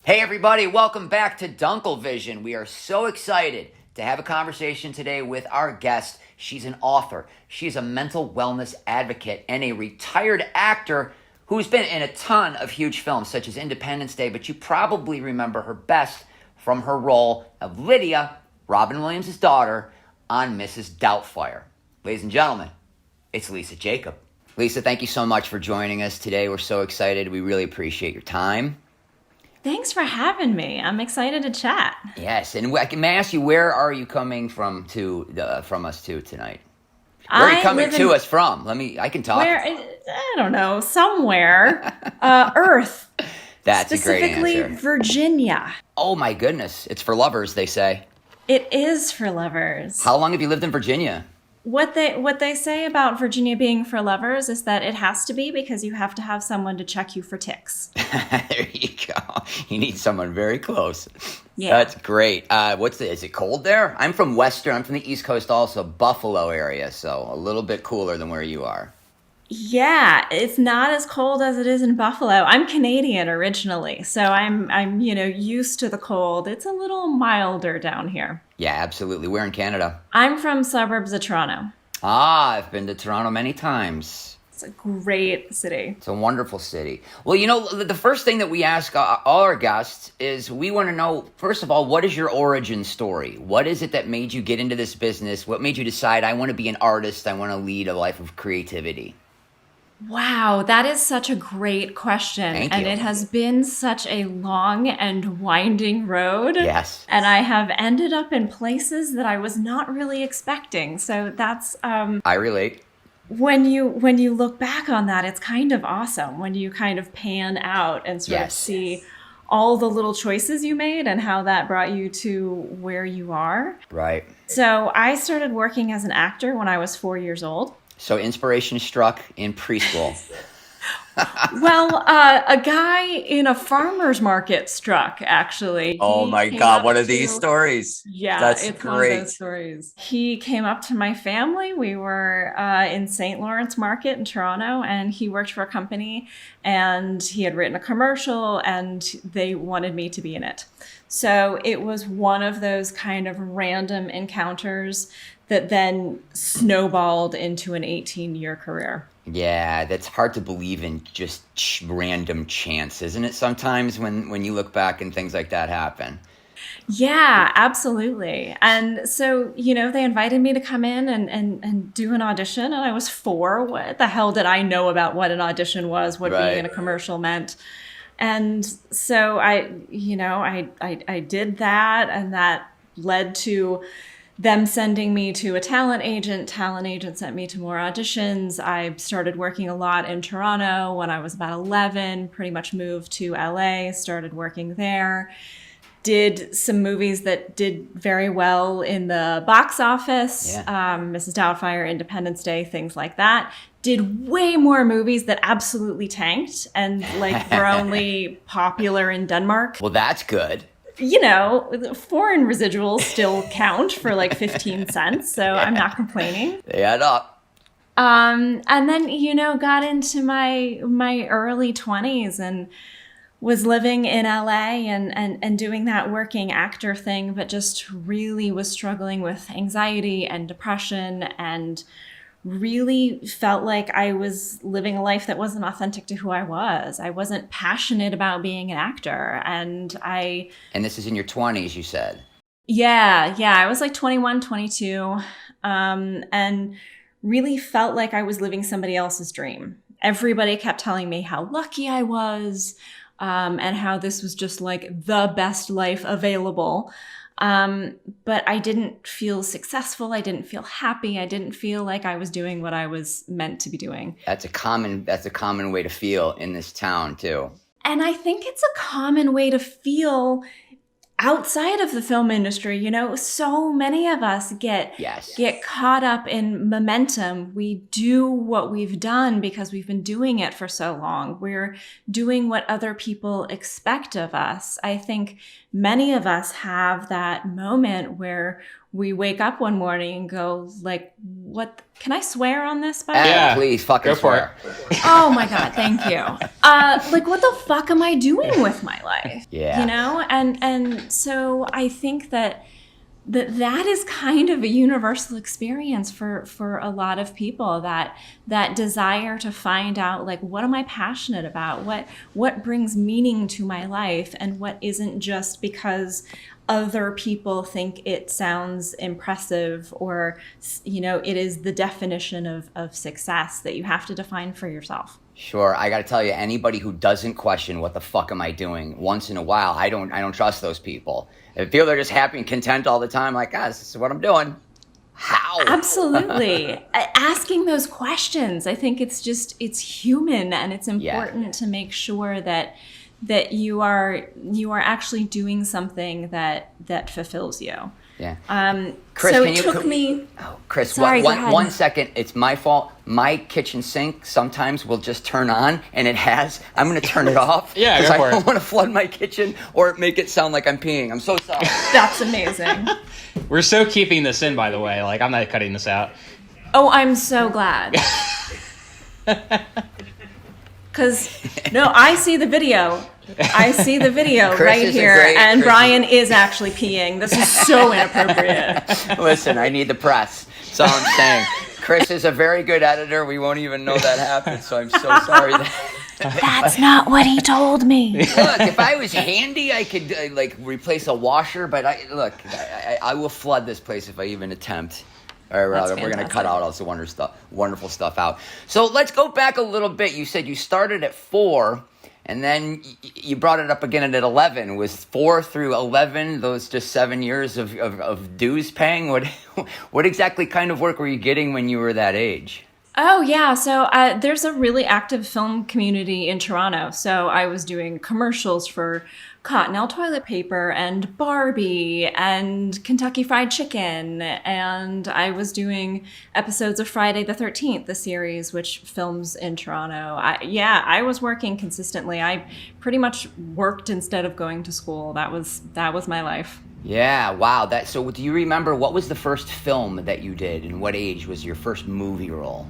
Hey everybody, welcome back to DunkleVision. We are so excited to have a conversation today with our guest. She's an author, she's a mental wellness advocate, and a retired actor who's been in a ton of huge films such as Independence Day, but you probably remember her best from her role of Lydia, Robin Williams' daughter, on Mrs. Doubtfire. Ladies and gentlemen, it's Lisa Jakub. Lisa, thank you so much for joining us today. We're so excited. We really appreciate your time. Thanks for having me. I'm excited to chat. Yes, and may I ask you, where are you coming from us to tonight? Where are you coming to us from? I can talk. I don't know, somewhere. Earth. That's a great answer. Specifically, Virginia. Oh my goodness, it's for lovers, they say. It is for lovers. How long have you lived in Virginia? What they say about Virginia being for lovers is that it has to be because you have to have someone to check you for ticks. There you go. You need someone very close. Yeah. That's great. Is it cold there? I'm from the East Coast also, Buffalo area, so a little bit cooler than where you are. Yeah, it's not as cold as it is in Buffalo. I'm Canadian originally, so I'm used to the cold. It's a little milder down here. Yeah, absolutely. Where in Canada? I'm from suburbs of Toronto. I've been to Toronto many times. It's a great city. It's a wonderful city. Well, the first thing that we ask all our guests is we want to know, first of all, what is your origin story? What is it that made you get into this business? What made you decide, I want to be an artist, I want to lead a life of creativity? Wow, that is such a great question. Thank you. And it has been such a long and winding road. Yes. And I have ended up in places that I was not really expecting. So that's I relate. when you look back on that, it's kind of awesome when you kind of pan out and sort of see all the little choices you made and how that brought you to where you are. Right. So I started working as an actor when I was 4 years old. So inspiration struck in preschool. Well, a guy in a farmer's market struck, actually. Oh He my came God, up what are to- these stories? Yeah, That's it's great. one of those stories. He came up to my family. We were in St. Lawrence Market in Toronto, and he worked for a company, and he had written a commercial, and they wanted me to be in it. So it was one of those kind of random encounters that then snowballed into an 18-year career. Yeah, that's hard to believe in just random chance, isn't it? Sometimes when you look back and things like that happen. Yeah, absolutely. And so, they invited me to come in and do an audition. And I was 4. What the hell did I know about what an audition was, what Right. being in a commercial meant? And so I did that, and that led to them sending me to a talent agent. Talent agent sent me to more auditions. I started working a lot in Toronto when I was about 11, pretty much moved to LA, started working there. Did some movies that did very well in the box office, Mrs. Doubtfire, Independence Day, things like that. Did way more movies that absolutely tanked and were only popular in Denmark. Well, that's good. Foreign residuals still count for 15 cents, so I'm not complaining. They add up. And then, got into my early 20s and was living in LA and doing that working actor thing, but just really was struggling with anxiety and depression and really felt like I was living a life that wasn't authentic to who I was. I wasn't passionate about being an actor. And this is in your 20s, you said? Yeah. I was 21, 22, and really felt like I was living somebody else's dream. Everybody kept telling me how lucky I was, and how this was just the best life available. But I didn't feel successful. I didn't feel happy. I didn't feel like I was doing what I was meant to be doing. That's a common way to feel in this town too. And I think it's a common way to feel outside of the film industry. So many of us get caught up in momentum. We do what we've done because we've been doing it for so long. We're doing what other people expect of us. I think many of us have that moment where we wake up one morning and go like, what, can I swear on this? By the way? Yeah, please fucking swear. Oh my God, thank you. Like, what the fuck am I doing with my life? Yeah. You know? And so I think that is kind of a universal experience for a lot of people, that desire to find out, like, what am I passionate about? What brings meaning to my life, and what isn't just because other people think it sounds impressive, or, you know, it is the definition of success that you have to define for yourself. Sure, I got to tell you, anybody who doesn't question what the fuck am I doing once in a while, I don't trust those people. If people are just happy and content all the time, like, this is what I'm doing. How? Absolutely. Asking those questions, I think it's human, and it's important to make sure that you are actually doing something that fulfills you. Yeah. Chris, so it took me. Oh, Chris, sorry, one second. It's my fault. My kitchen sink sometimes will just turn on, and it has. I'm going to turn it off. Yeah, because go for I don't it. want to flood my kitchen or make it sound like I'm peeing. I'm so sorry. That's amazing. We're so keeping this in, by the way. Like, I'm not cutting this out. Oh, I'm so glad. Because, no, I see the video. Chris right here, and Brian is actually peeing. This is so inappropriate. Listen, I need the press. That's all I'm saying. Chris is a very good editor. We won't even know that happened, so I'm so sorry. That's not what he told me. Look, if I was handy, I could replace a washer, but I will flood this place if I even attempt. Or rather, we're going to cut all this wonderful stuff out. So let's go back a little bit. You said you started at 4, and then you brought it up again at 11. Was 4 through 11 those just 7 years of dues paying? What exactly kind of work were you getting when you were that age? Oh, yeah. So there's a really active film community in Toronto. So I was doing commercials for Cottonelle toilet paper and Barbie and Kentucky Fried Chicken. And I was doing episodes of Friday the 13th, the series, which films in Toronto. I was working consistently. I pretty much worked instead of going to school. That was my life. Yeah, wow. So do you remember what was the first film that you did, and what age was your first movie role?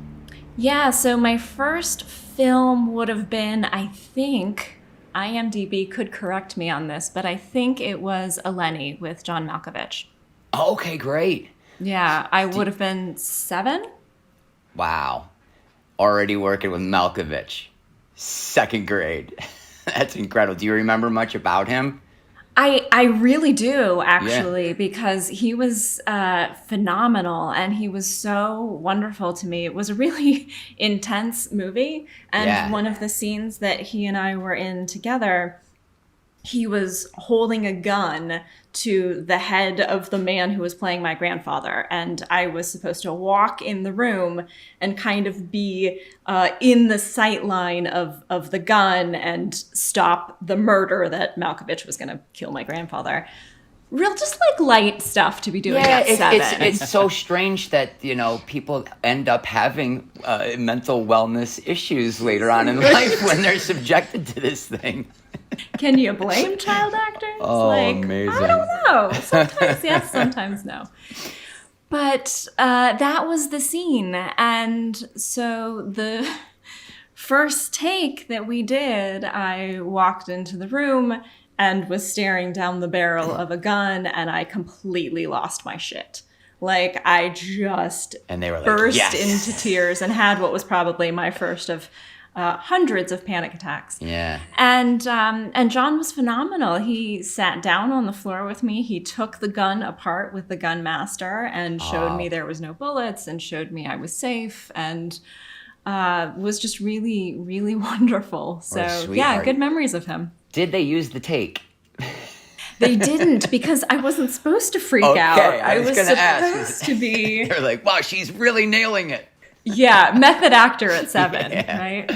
Yeah, so my first film would have been, I think, IMDb could correct me on this, but I think it was Eleni with John Malkovich. Okay, great. Yeah, I would have been 7. Wow. Already working with Malkovich. 2nd grade. That's incredible. Do you remember much about him? I really do, actually, because he was phenomenal, and he was so wonderful to me. It was a really intense movie, and one of the scenes that he and I were in together, he was holding a gun to the head of the man who was playing my grandfather, and I was supposed to walk in the room and kind of be in the sight line of the gun and stop the murder that Malkovich was going to kill my grandfather. Real, just like light stuff to be doing at 7. It's so strange that, people end up having mental wellness issues later on in life when they're subjected to this thing. Can you blame child actors? Oh, amazing. I don't know. Sometimes yes, sometimes no. But that was the scene. And so the first take that we did, I walked into the room and was staring down the barrel of a gun, and I completely lost my shit. Like, I just and they were like, burst into tears and had what was probably my first of hundreds of panic attacks. Yeah. And John was phenomenal. He sat down on the floor with me. He took the gun apart with the gun master and showed me there was no bullets, and showed me I was safe, and was just really, really wonderful. So yeah, good memories of him. Did they use the take? They didn't, because I wasn't supposed to freak out. I was going to ask. Supposed to be. They're like, wow, she's really nailing it. Yeah, method actor at 7, right?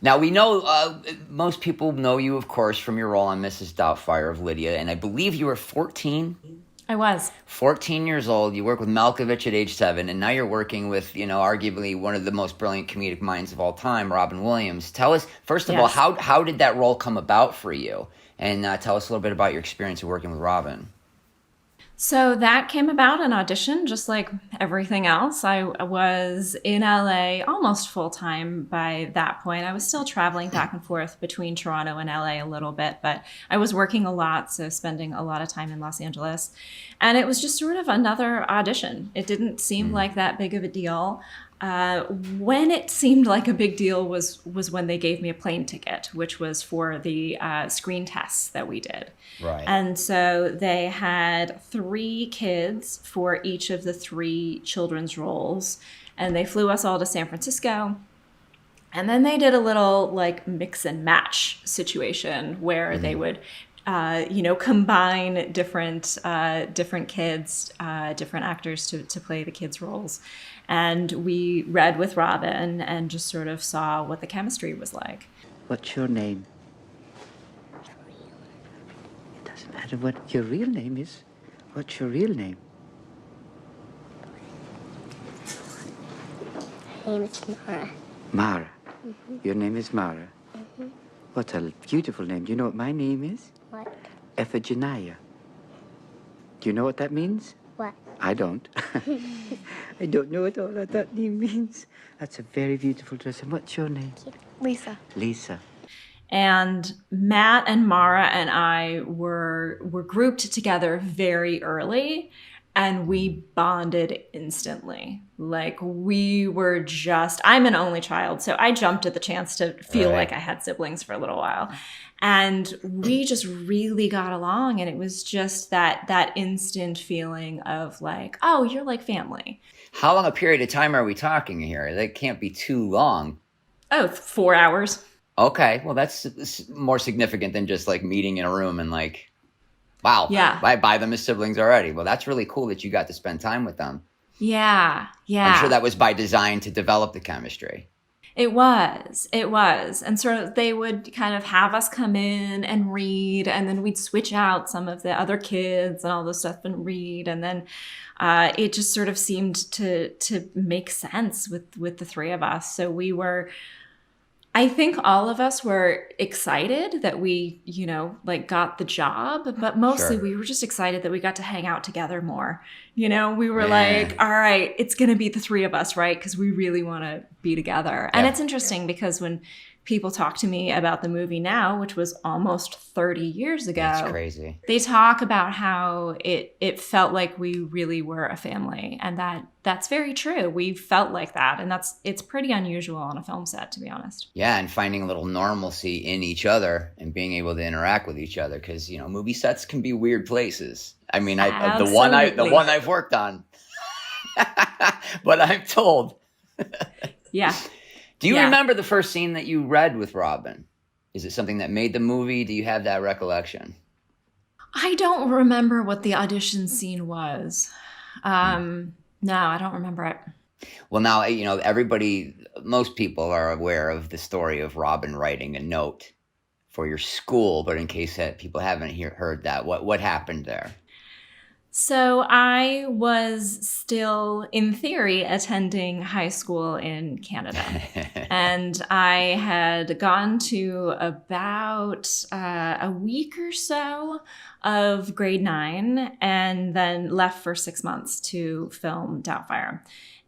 Now, we know, most people know you, of course, from your role on Mrs. Doubtfire of Lydia, and I believe you were 14? I was. 14 years old, you work with Malkovich at age 7, and now you're working with, arguably one of the most brilliant comedic minds of all time, Robin Williams. Tell us, first of all, how did that role come about for you? And tell us a little bit about your experience of working with Robin. So that came about an audition, just like everything else. I was in LA almost full time by that point. I was still traveling back and forth between Toronto and LA a little bit, but I was working a lot, so spending a lot of time in Los Angeles. And it was just sort of another audition. It didn't seem like that big of a deal. When it seemed like a big deal was when they gave me a plane ticket, which was for the screen tests that we did. Right. And so they had 3 kids for each of the 3 children's roles, and they flew us all to San Francisco. And then they did a little like mix and match situation where they would combine different kids, different actors to play the kids' roles. And we read with Robin and just sort of saw what the chemistry was like. What's your name? It doesn't matter what your real name is. What's your real name? My name is Mara. Mara. Your name is Mara. What a beautiful name. Do you know what my name is? What? Ephigenia. Do you know what that means? What? I don't. I don't know at all what that name means. That's a very beautiful dress. And what's your name? Lisa. Lisa. And Matt and Mara and I were grouped together very early, and we bonded instantly. Like we were just, I'm an only child, so I jumped at the chance to feel like I had siblings for a little while. And we just really got along, and it was just that instant feeling of like, oh, you're like family. How long a period of time are we talking here? That can't be too long. Oh, 4 hours. Okay, well, that's more significant than just like meeting in a room and like, wow, Yeah. I buy them as siblings already. Well, that's really cool that you got to spend time with them. Yeah. I'm sure that was by design to develop the chemistry. It was. And sort of they would kind of have us come in and read, and then we'd switch out some of the other kids and all this stuff and read. And then it just sort of seemed to make sense with the 3 of us. So we were, I think all of us were excited that we, like got the job, but mostly we were just excited that we got to hang out together more. We were like, all right, it's going to be the 3 of us, right? Because we really want to be together. And it's interesting because when people talk to me about the movie now, which was almost 30 years ago, That's crazy. They talk about how it felt like we really were a family. And that's very true. We felt like that. And it's pretty unusual on a film set, to be honest. Yeah, and finding a little normalcy in each other and being able to interact with each other, because movie sets can be weird places. I mean, the one I've worked on, but I'm told. Yeah. Do you remember the first scene that you read with Robin? Is it something that made the movie? Do you have that recollection? I don't remember what the audition scene was. No, I don't remember it. Well, now, most people are aware of the story of Robin writing a note for your school, but in case that people haven't heard that, what happened there? So I was still, in theory, attending high school in Canada. And I had gone to about a week or so of grade 9 and then left for 6 months to film Doubtfire.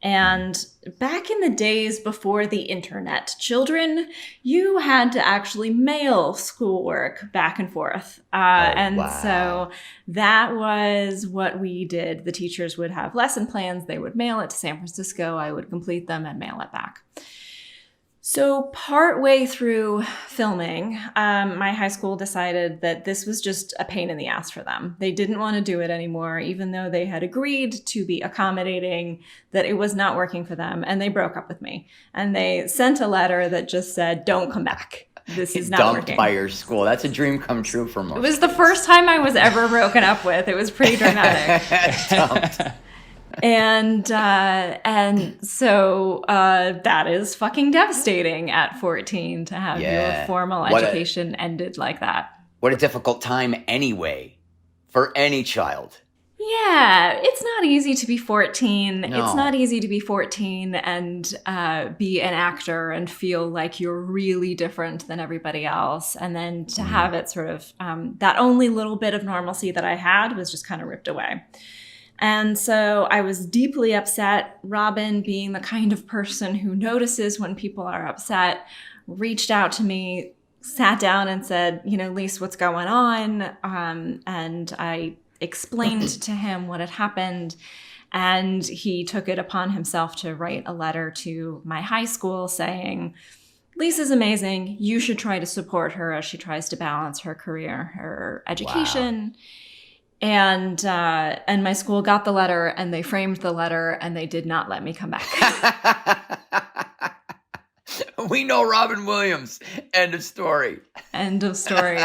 And back in the days before the internet, children, you had to actually mail schoolwork back and forth. So that was what we did. The teachers would have lesson plans. They would mail it to San Francisco. I would complete them and mail it back. So partway through filming, my high school decided that this was just a pain in the ass for them. They didn't want to do it anymore, even though they had agreed to be accommodating, that it was not working for them. And they broke up with me. And they sent a letter that just said, don't come back. This is not working. Dumped by your school. That's a dream come true for most. It was the first time I was ever broken up with. It was pretty dramatic. Dumped. And so that is fucking devastating at 14 to have your formal education ended like that. What a difficult time anyway for any child. Yeah, it's not easy to be 14. No. It's not easy to be 14 and be an actor and feel like you're really different than everybody else. And then to have it sort of, that only little bit of normalcy that I had was just kind of ripped away. And so I was deeply upset. Robin, being the kind of person who notices when people are upset, reached out to me, sat down and said, Lise, what's going on? And I explained to him what had happened, and he took it upon himself to write a letter to my high school saying, Lisa's amazing. You should try to support her as she tries to balance her career, her education. Wow. And my school got the letter, and they framed the letter, and they did not let me come back. We know Robin Williams. End of story. End of story.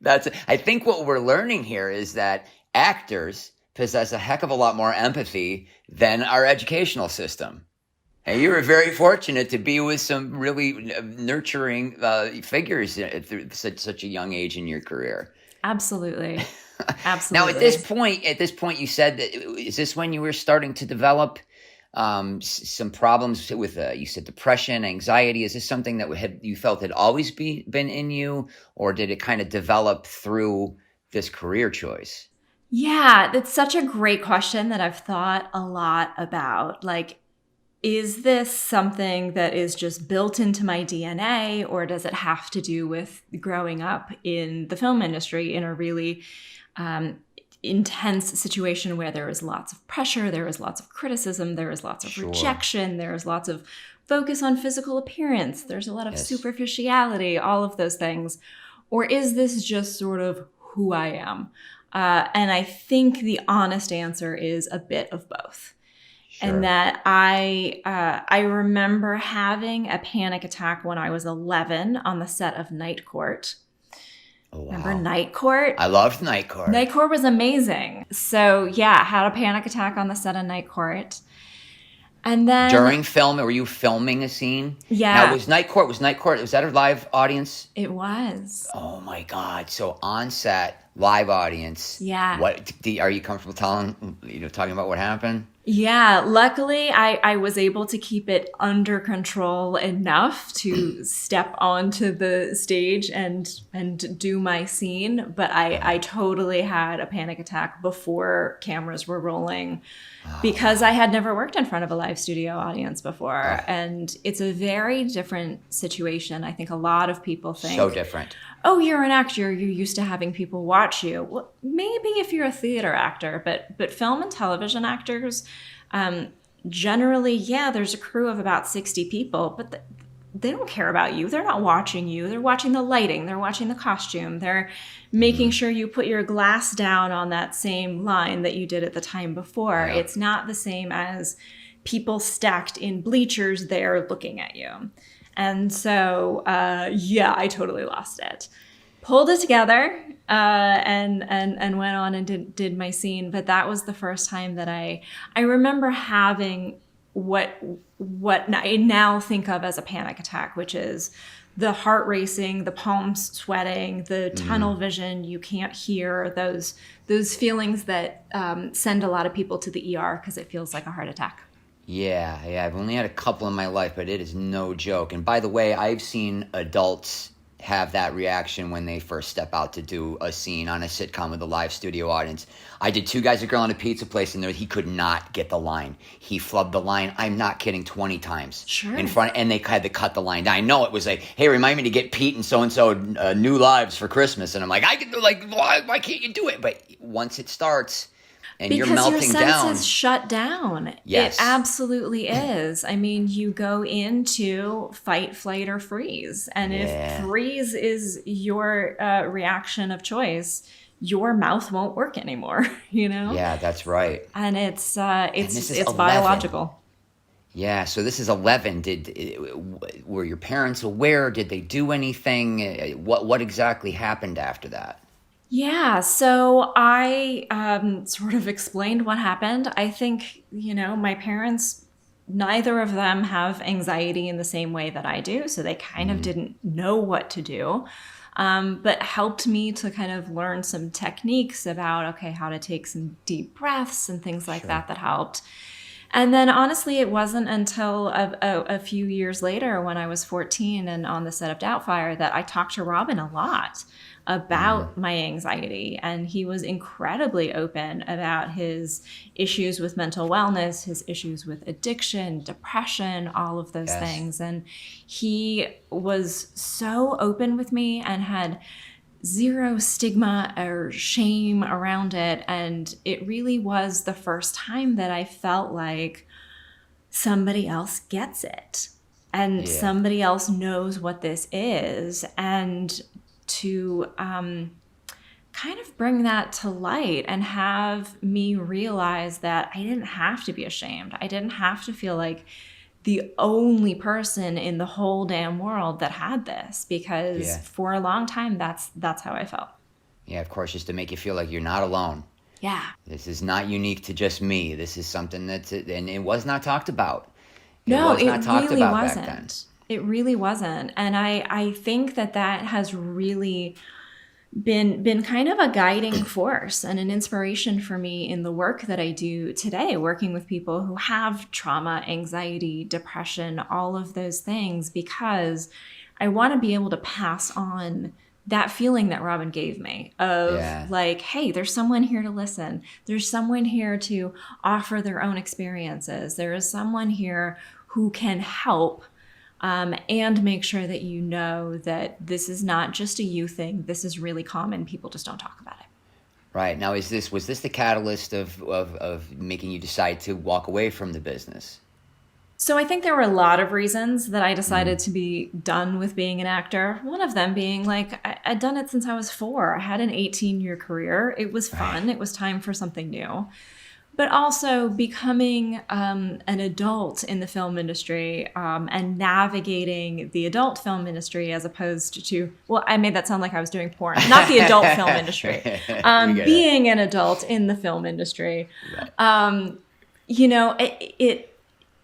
I think what we're learning here is that actors possess a heck of a lot more empathy than our educational system. And you were very fortunate to be with some really nurturing figures through such a young age in your career. Absolutely. Absolutely. Now, at this point, you said that, is this when you were starting to develop some problems with, you said depression, anxiety? Is this something that you felt had always been in you, or did it kind of develop through this career choice? Yeah, that's such a great question that I've thought a lot about. Like, is this something that is just built into my DNA, or does it have to do with growing up in the film industry in a really intense situation where there was lots of pressure, there was lots of criticism, there was lots of rejection, there was lots of focus on physical appearance, there's a lot of superficiality, all of those things? Or is this just sort of who I am? And I think the honest answer is a bit of both. Sure. And that I remember having a panic attack when I was 11 on the set of Night Court. Oh, wow. Remember Night Court? I loved Night Court. Night Court was amazing. So yeah, had a panic attack on the set of Night Court. And then during film, were you filming a scene? Yeah. Now, was Night Court, was that a live audience? It was. Oh my God. So on set, live audience. Yeah. Are you comfortable talking about what happened? Yeah, luckily I was able to keep it under control enough to step onto the stage and do my scene, but I totally had a panic attack before cameras were rolling because I had never worked in front of a live studio audience before, and it's a very different situation. I think a lot of people think so different. Oh, you're an actor, you're used to having people watch you. Well, maybe if you're a theater actor, but film and television actors, generally, there's a crew of about 60 people, but they don't care about you. They're not watching you. They're watching the lighting. They're watching the costume. They're making sure you put your glass down on that same line that you did at the time before. Yeah. It's not the same as people stacked in bleachers there looking at you. And so, I totally lost it. Pulled it together and went on and did my scene. But that was the first time that I remember having what I now think of as a panic attack, which is the heart racing, the palms sweating, the tunnel vision. You can't hear those feelings that send a lot of people to the ER because it feels like a heart attack. Yeah, I've only had a couple in my life, but it is no joke. And by the way, I've seen adults have that reaction when they first step out to do a scene on a sitcom with a live studio audience. I did Two Guys, a Girl, and a Pizza Place, and he could not get the line. He flubbed the line, I'm not kidding, 20 times. Sure. In front, and they had to cut the line down. I know it was like, hey, remind me to get Pete and so-and-so new lives for Christmas. And I'm like, why can't you do it? But once it starts and because you're melting your senses shut down. Yes. It absolutely is. I mean, you go into fight, flight, or freeze. And if freeze is your reaction of choice, your mouth won't work anymore, Yeah, that's right. And it's biological. Yeah, so this is 11. Were your parents aware? Did they do anything? What exactly happened after that? Yeah, so I sort of explained what happened. I think, my parents, neither of them have anxiety in the same way that I do, so they kind of didn't know what to do. but helped me to kind of learn some techniques about, okay, how to take some deep breaths and things like that helped. And then honestly, it wasn't until a few years later when I was 14 and on the set of Doubtfire that I talked to Robin a lot about my anxiety. And he was incredibly open about his issues with mental wellness, his issues with addiction, depression, all of those things. And he was so open with me and had zero stigma or shame around it. And it really was the first time that I felt like somebody else gets it and somebody else knows what this is. And to kind of bring that to light and have me realize that I didn't have to be ashamed. I didn't have to feel like the only person in the whole damn world that had this, because for a long time, that's how I felt. Yeah, of course, just to make you feel like you're not alone. Yeah. This is not unique to just me. This is something and it was not talked about. It really wasn't. It really wasn't. And I think that has really been kind of a guiding force and an inspiration for me in the work that I do today, working with people who have trauma, anxiety, depression, all of those things, because I want to be able to pass on that feeling that Robin gave me of like, hey, there's someone here to listen. There's someone here to offer their own experiences. There is someone here who can help and make sure that you know that this is not just a you thing. This is really common. People just don't talk about it. Right. Now, was this the catalyst of making you decide to walk away from the business? So I think there were a lot of reasons that I decided to be done with being an actor. One of them being like, I'd done it since I was 4. I had an 18-year career. It was fun. It was time for something new. But also becoming an adult in the film industry and navigating the adult film industry as opposed to, well, I made that sound like I was doing porn, not the adult film industry. Being an adult in the film industry, you know,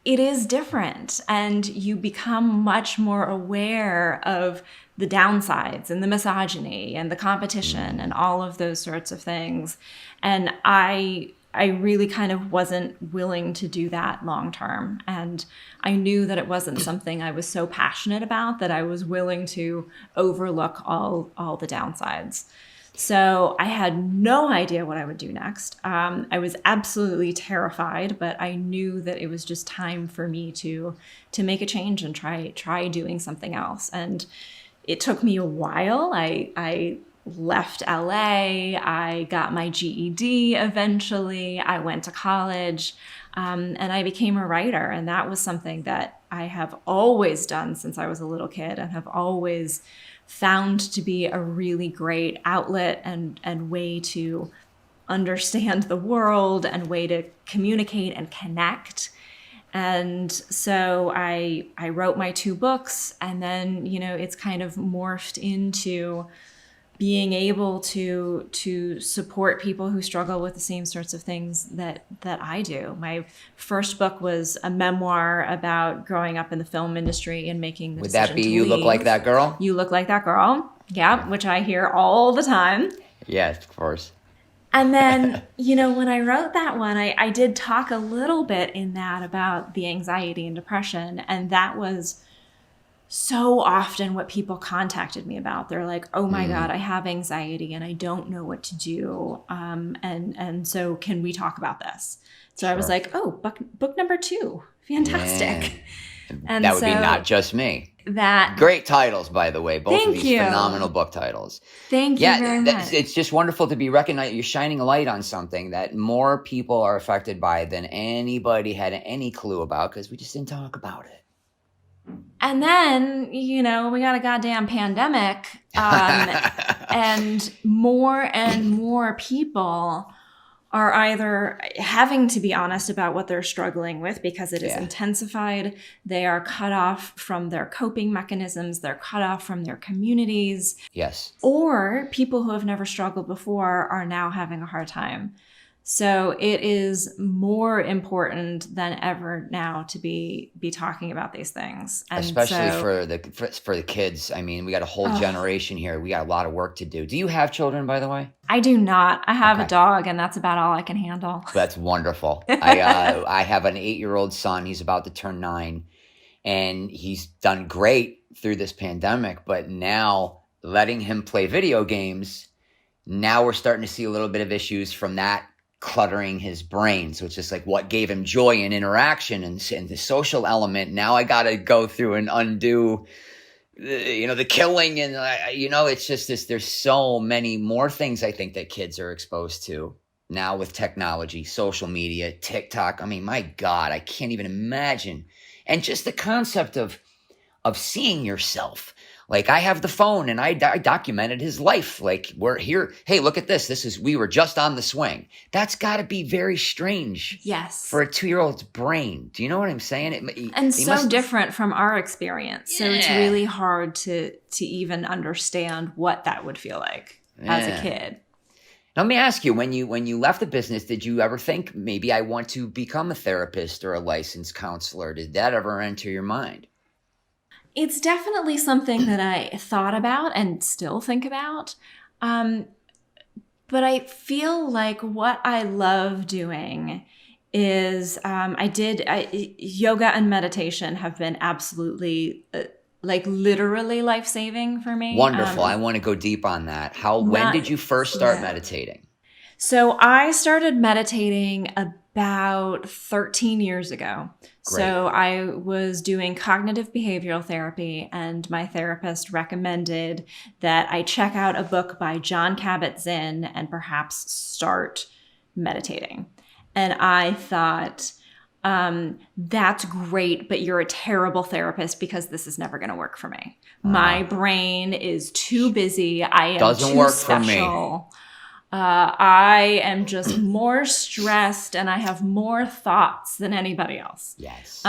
it is different, and you become much more aware of the downsides and the misogyny and the competition and all of those sorts of things. And I really kind of wasn't willing to do that long term. And I knew that it wasn't something I was so passionate about that I was willing to overlook all the downsides. So I had no idea what I would do next. I was absolutely terrified, but I knew that it was just time for me to make a change and try doing something else. And it took me a while. I left LA. I got my GED eventually. I went to college, and I became a writer. And that was something that I have always done since I was a little kid and have always found to be a really great outlet and way to understand the world and way to communicate and connect. And so I wrote my 2 books, and then, you know, it's kind of morphed into being able to support people who struggle with the same sorts of things that I do. My first book was a memoir about growing up in the film industry and making the decision to leave. Would that be You Look Like That Girl? You Look Like That Girl, yeah, which I hear all the time. Yes, of course. And then, you know, when I wrote that one, I did talk a little bit in that about the anxiety and depression, and that was so often what people contacted me about. They're like, oh my God, I have anxiety and I don't know what to do. And so can we talk about this? So I was like, oh, book number 2. Fantastic. Yeah. And that would be Not Just Me. That great titles, by the way. Both of these phenomenal book titles. Thank you very much. It's just wonderful to be recognized. You're shining a light on something that more people are affected by than anybody had any clue about, because we just didn't talk about it. And then, you know, we got a goddamn pandemic, and more people are either having to be honest about what they're struggling with because it is intensified. They are cut off from their coping mechanisms. They're cut off from their communities. Yes. Or people who have never struggled before are now having a hard time. So it is more important than ever now to be talking about these things, and Especially so, for the kids. I mean, we got a whole generation here. We got a lot of work to do. Do you have children, by the way? I do not. I have a Okay. dog, and that's about all I can handle. That's wonderful. I have an 8-year-old son. He's about to turn 9, and he's done great through this pandemic. But now letting him play video games, now we're starting to see a little bit of issues from that cluttering his brain. So it's just like what gave him joy and interaction and the social element. Now I got to go through and undo, the killing. And, it's just this, there's so many more things I think that kids are exposed to now with technology, social media, TikTok. I mean, my God, I can't even imagine. And just the concept of seeing yourself. Like I have the phone and I documented his life. Like we're here. Hey, look at this. We were just on the swing. That's got to be very strange. Yes. For a 2-year-old's brain. Do you know what I'm saying? And so different from our experience. So it's Yeah. really hard to even understand what that would feel like as a kid. Let me ask you, when you left the business, did you ever think maybe I want to become a therapist or a licensed counselor? Did that ever enter your mind? It's definitely something that I thought about and still think about. But I feel like what I love doing is yoga and meditation have been absolutely literally life-saving for me. Wonderful. I want to go deep on that. When did you first start meditating? So I started meditating about 13 years ago. Great. So I was doing cognitive behavioral therapy, and my therapist recommended that I check out a book by Jon Kabat-Zinn and perhaps start meditating. And I thought, that's great, but you're a terrible therapist because this is never going to work for me. My brain is too busy. I am Doesn't too work for me. special. I am just more stressed and I have more thoughts than anybody else. Yes.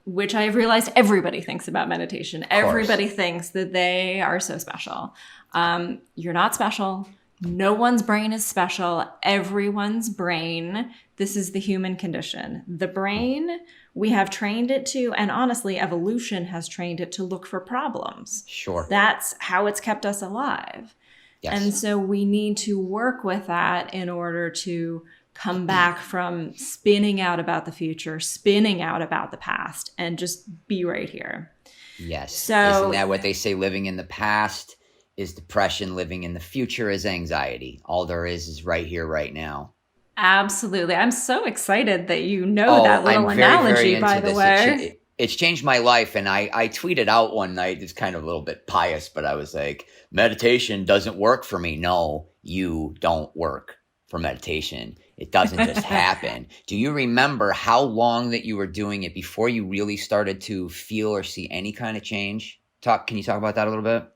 Which I have realized everybody thinks about meditation. Everybody thinks that they are so special. You're not special. No one's brain is special. Everyone's brain. This is the human condition. The brain, we have trained it to, and honestly, evolution has trained it to look for problems. Sure. That's how it's kept us alive. Yes. And so we need to work with that in order to come back from spinning out about the future, spinning out about the past, and just be right here. Yes. So, isn't that what they say? Living in the past is depression. Living in the future is anxiety. All there is right here, right now. Absolutely. I'm so excited that you know that little analogy, by the way. It's changed my life. And I tweeted out one night, it's kind of a little bit pious, but I was like, meditation doesn't work for me. No, you don't work for meditation. It doesn't just happen. Do you remember how long that you were doing it before you really started to feel or see any kind of change? Can you talk about that a little bit?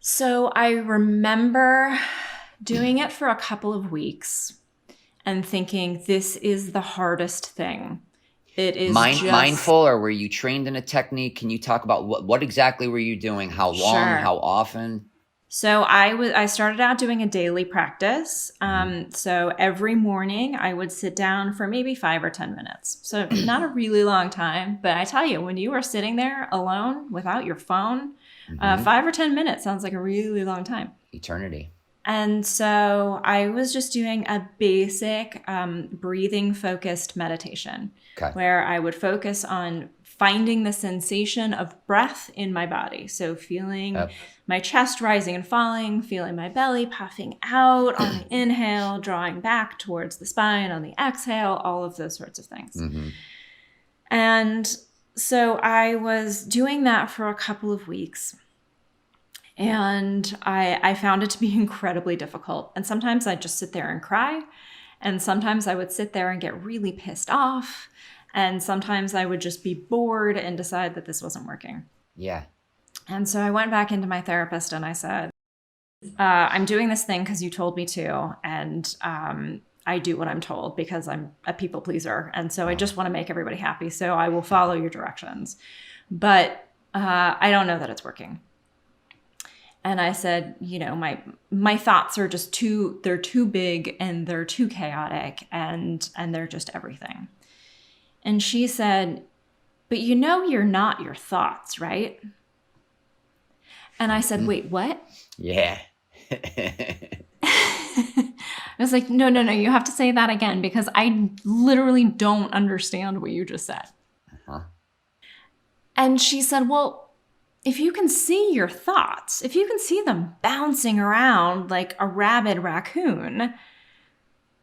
So I remember doing it for a couple of weeks and thinking, this is the hardest thing. It is mindful, or were you trained in a technique? Can you talk about what exactly were you doing? How long? Sure. How often? So I started out doing a daily practice. So every morning I would sit down for maybe 5 or 10 minutes. So not a really long time, but I tell you, when you are sitting there alone without your phone, 5 or 10 minutes sounds like a really long time. Eternity. And so I was just doing a basic breathing focused meditation where I would focus on finding the sensation of breath in my body. So feeling my chest rising and falling, feeling my belly puffing out on the inhale, drawing back towards the spine on the exhale, all of those sorts of things. Mm-hmm. And so I was doing that for a couple of weeks. And I found it to be incredibly difficult. And sometimes I'd just sit there and cry. And sometimes I would sit there and get really pissed off. And sometimes I would just be bored and decide that this wasn't working. Yeah. And so I went back into my therapist and I said, I'm doing this thing because you told me to. And I do what I'm told because I'm a people pleaser. And so I just want to make everybody happy. So I will follow your directions. But I don't know that it's working. And I said, my thoughts are just they're too big and they're too chaotic and they're just everything. And she said, but you're not your thoughts, right? And I said, wait, what? Yeah. I was like, no, you have to say that again because I literally don't understand what you just said. Uh-huh. And she said, well, if you can see your thoughts, if you can see them bouncing around like a rabid raccoon,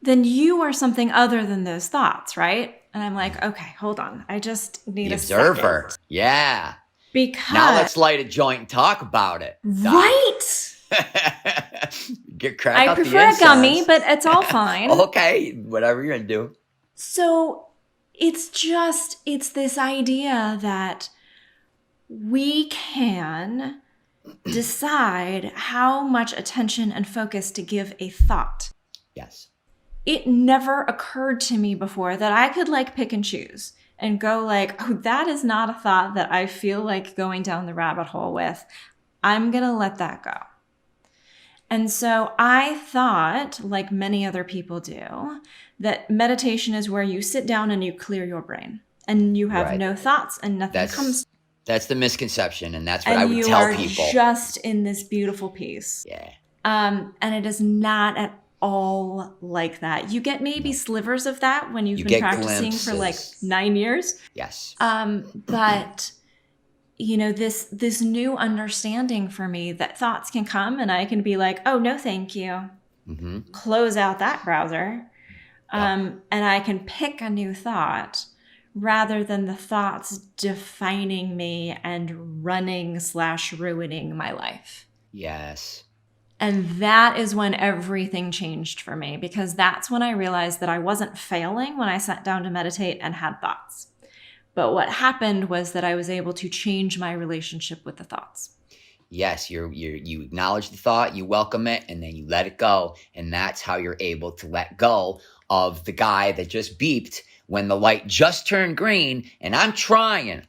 then you are something other than those thoughts, right? And I'm like, okay, hold on. I just need The a observer. second. Yeah. Because now let's light a joint and talk about it. Right. Crack I out prefer the a gummy, but it's all fine. Okay, whatever you're gonna do. So it's this idea that we can decide how much attention and focus to give a thought. Yes. It never occurred to me before that I could like pick and choose and go like, oh, that is not a thought that I feel like going down the rabbit hole with. I'm going to let that go. And so I thought, like many other people do, that meditation is where you sit down and you clear your brain and you have no thoughts and nothing comes. That's the misconception, and that's what I would tell people. You are just in this beautiful peace. Yeah. And it is not at all like that. You get maybe slivers of that when you've been practicing for like 9 years. Yes. But this new understanding for me that thoughts can come and I can be like, oh, no, thank you. Mm-hmm. Close out that browser. And I can pick a new thought rather than the thoughts defining me and running/ruining my life. Yes. And that is when everything changed for me, because that's when I realized that I wasn't failing when I sat down to meditate and had thoughts. But what happened was that I was able to change my relationship with the thoughts. Yes, you acknowledge the thought, you welcome it, and then you let it go. And that's how you're able to let go of the guy that just beeped when the light just turned green. And I'm trying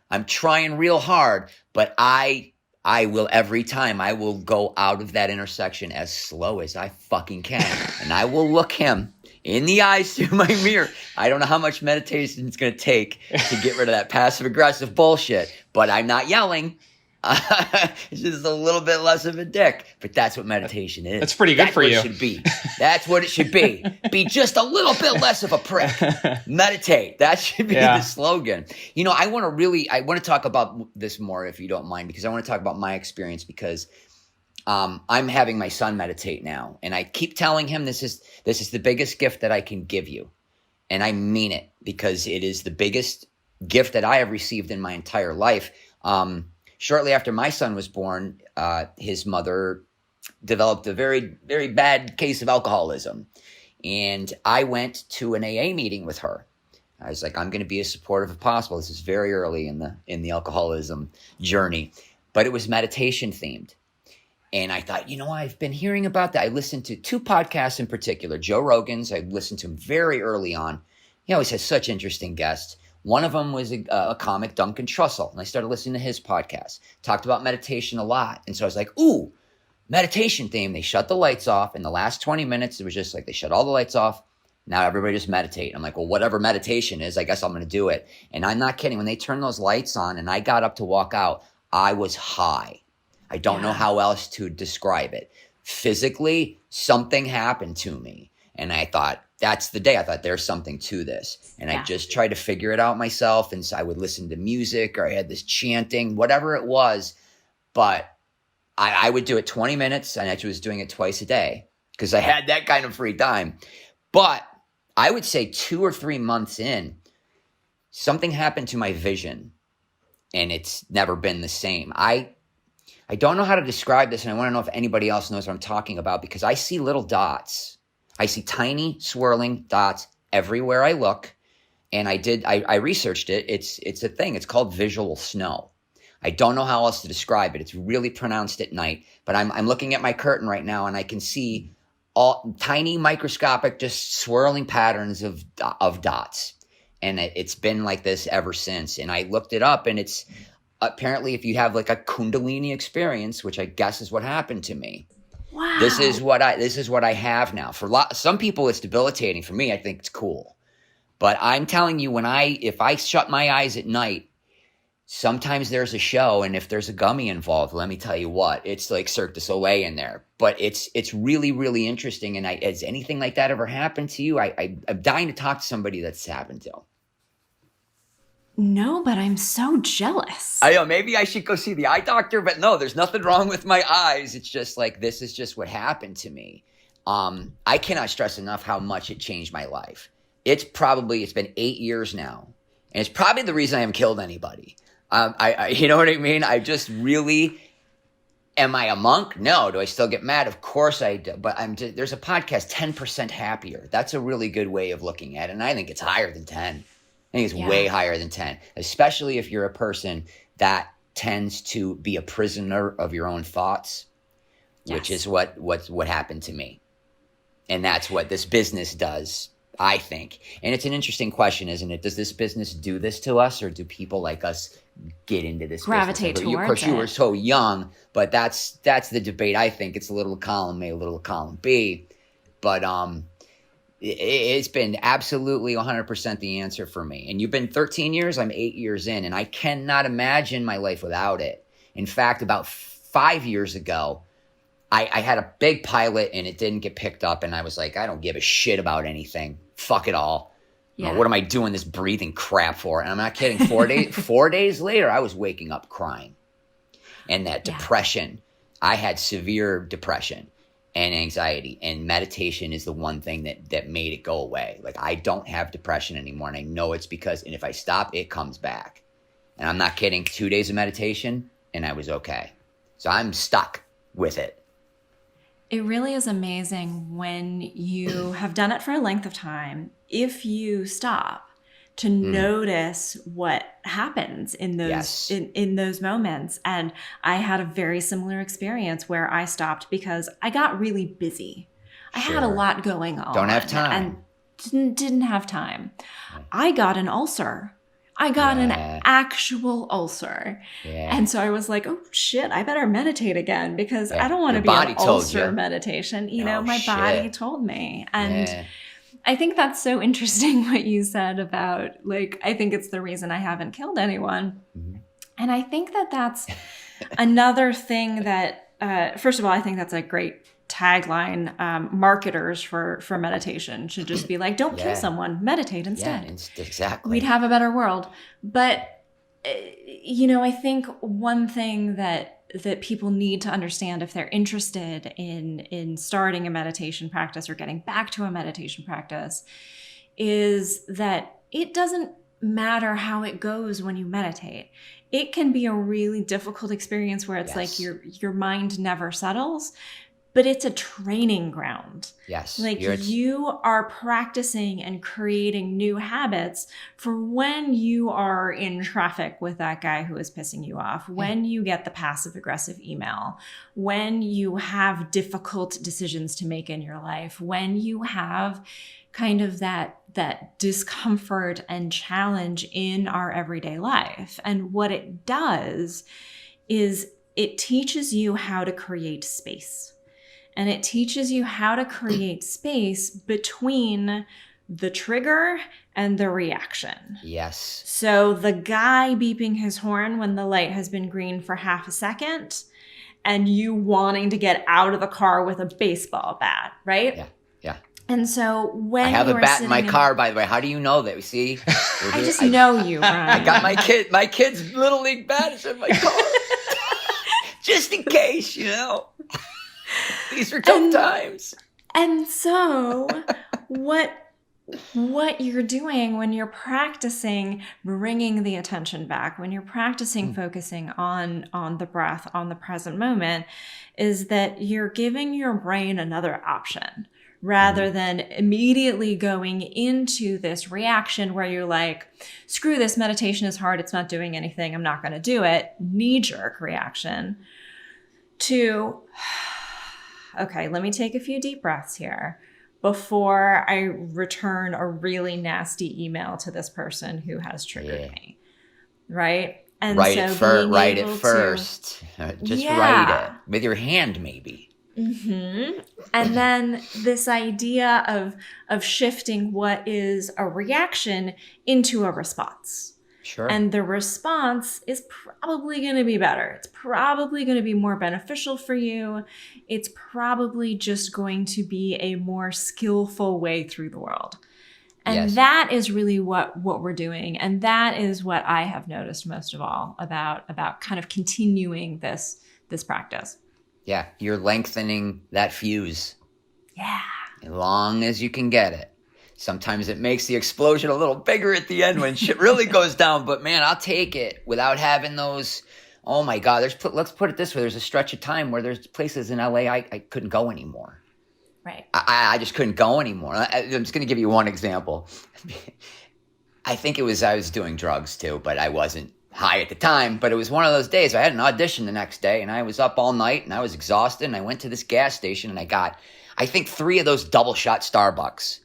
real hard, but I will every time, I will go out of that intersection as slow as I fucking can. And I will look him in the eyes through my mirror. I don't know how much meditation it's going to take to get rid of that passive aggressive bullshit, but I'm not yelling. It's just a little bit less of a dick, but that's what meditation is. That's pretty good for you. That's what it should be. That's what it should be. Be just a little bit less of a prick. Meditate. That should be the slogan. I want to talk about this more if you don't mind, because I want to talk about my experience, because I'm having my son meditate now, and I keep telling him this is the biggest gift that I can give you. And I mean it, because it is the biggest gift that I have received in my entire life. Shortly after my son was born, his mother developed a very, very bad case of alcoholism. And I went to an AA meeting with her. I was like, I'm going to be as supportive as possible. This is very early in the alcoholism journey, but it was meditation themed. And I thought, I've been hearing about that. I listened to 2 podcasts in particular, Joe Rogan's. I listened to him very early on. He always has such interesting guests. One of them was a comic, Duncan Trussell, and I started listening to his podcast. Talked about meditation a lot. And so I was like, ooh, meditation theme. They shut the lights off. In the last 20 minutes, it was just like they shut all the lights off. Now everybody just meditate. I'm like, well, whatever meditation is, I guess I'm going to do it. And I'm not kidding. When they turned those lights on and I got up to walk out, I was high. I don't know how else to describe it. Physically, something happened to me. And I thought, that's the day. I thought there's something to this. And I just tried to figure it out myself. And so I would listen to music, or I had this chanting, whatever it was. But I would do it 20 minutes, and I was doing it twice a day because I had that kind of free time. But I would say 2 or 3 months in, something happened to my vision, and it's never been the same. I don't know how to describe this, and I want to know if anybody else knows what I'm talking about, because I see little dots. I see tiny swirling dots everywhere I look. And I researched it. It's a thing. It's called visual snow. I don't know how else to describe it. It's really pronounced at night, but I'm looking at my curtain right now, and I can see all tiny microscopic, just swirling patterns of dots. And it's been like this ever since. And I looked it up, and apparently if you have like a Kundalini experience, which I guess is what happened to me, Wow. this is what I have now. For some people, it's debilitating. For me, I think it's cool. But I'm telling you, if I shut my eyes at night, sometimes there's a show, and if there's a gummy involved, let me tell you what, it's like Cirque du Soleil in there. But it's really, really interesting. And has anything like that ever happened to you? I'm dying to talk to somebody that's happened to. No, but I'm so jealous. I know, maybe I should go see the eye doctor, but no, there's nothing wrong with my eyes. It's just like, this is just what happened to me. I cannot stress enough how much it changed my life. It's been 8 years now. And it's probably the reason I haven't killed anybody. You know what I mean? I just really, am I a monk? No. Do I still get mad? Of course I do. But there's a podcast, 10% Happier. That's a really good way of looking at it. And I think it's higher than 10. I think it's way higher than 10, especially if you're a person that tends to be a prisoner of your own thoughts, which is what happened to me. And that's what this business does, I think. And it's an interesting question, isn't it? Does this business do this to us, or do people like us get into this gravitate business? towards Of course, it. you were so young, but that's the debate. I think it's a little column A, a little column B. But it's been absolutely 100% the answer for me. And you've been 13 years, I'm 8 years in, and I cannot imagine my life without it. In fact, about 5 years ago, I had a big pilot and it didn't get picked up, and I was like, I don't give a shit about anything. Fuck it all. Yeah. What am I doing this breathing crap for? And I'm not kidding. 4 days later, I was waking up crying. And that depression, I had severe depression and anxiety, and meditation is the one thing that made it go away. Like, I don't have depression anymore, and I know it's because, and if I stop, it comes back. And I'm not kidding, 2 days of meditation, and I was okay. So I'm stuck with it. It really is amazing when you have done it for a length of time, if you stop to notice what happens in those in those moments. And I had a very similar experience where I stopped because I got really busy. I had a lot going on. Don't have time. And didn't have time. I got an ulcer. I got an actual ulcer. Yeah. And so I was like, oh shit, I better meditate again, because I don't want to be on ulcer meditation. You know, my body told me. And I think that's so interesting what you said about, like, I think it's the reason I haven't killed anyone. Mm-hmm. And I think that that's another thing that, first of all, I think that's a great tagline. Marketers for meditation should just be like, don't kill someone, meditate instead. Yeah, exactly. We'd have a better world. But, you know, I think one thing that people need to understand if they're interested in starting a meditation practice or getting back to a meditation practice is that it doesn't matter how it goes when you meditate. It can be a really difficult experience where it's like your mind never settles, but it's a training ground. Yes. Like, you are practicing and creating new habits for when you are in traffic with that guy who is pissing you off, when you get the passive aggressive email, when you have difficult decisions to make in your life, when you have kind of that discomfort and challenge in our everyday life. And what it does is it teaches you how to create space. And it teaches you how to create space between the trigger and the reaction. Yes. So the guy beeping his horn when the light has been green for half a second, and you wanting to get out of the car with a baseball bat, right? Yeah. Yeah. And so when I have a bat in my car, by the way. How do you know that? See? I just know you, Ron. I got my kid's Little League bat is in my car. Just in case, you know. These are tough times. And so what you're doing when you're practicing bringing the attention back, when you're practicing focusing on the breath, on the present moment, is that you're giving your brain another option rather than immediately going into this reaction where you're like, screw this, meditation is hard, it's not doing anything, I'm not going to do it. Knee-jerk reaction to, okay, let me take a few deep breaths here before I return a really nasty email to this person who has triggered me, right? And write so it being write it able to- first. Just Yeah. write it with your hand, maybe. And then this idea of shifting what is a reaction into a response. Sure. And the response is probably going to be better. It's probably going to be more beneficial for you. It's probably just going to be a more skillful way through the world. And Yes. that is really what we're doing. And that is what I have noticed most of all about kind of continuing this practice. Yeah, you're lengthening that fuse Yeah. as long as you can get it. Sometimes it makes the explosion a little bigger at the end when shit really goes down. But man, I'll take it without having those. Oh my God, let's put it this way. There's a stretch of time where there's places in LA I couldn't go anymore. Right. I just couldn't go anymore. I'm just going to give you one example. I think I was doing drugs too, but I wasn't high at the time. But it was one of those days. I had an audition the next day, and I was up all night, and I was exhausted. And I went to this gas station, and I got, I think, 3 of those double shot Starbucks.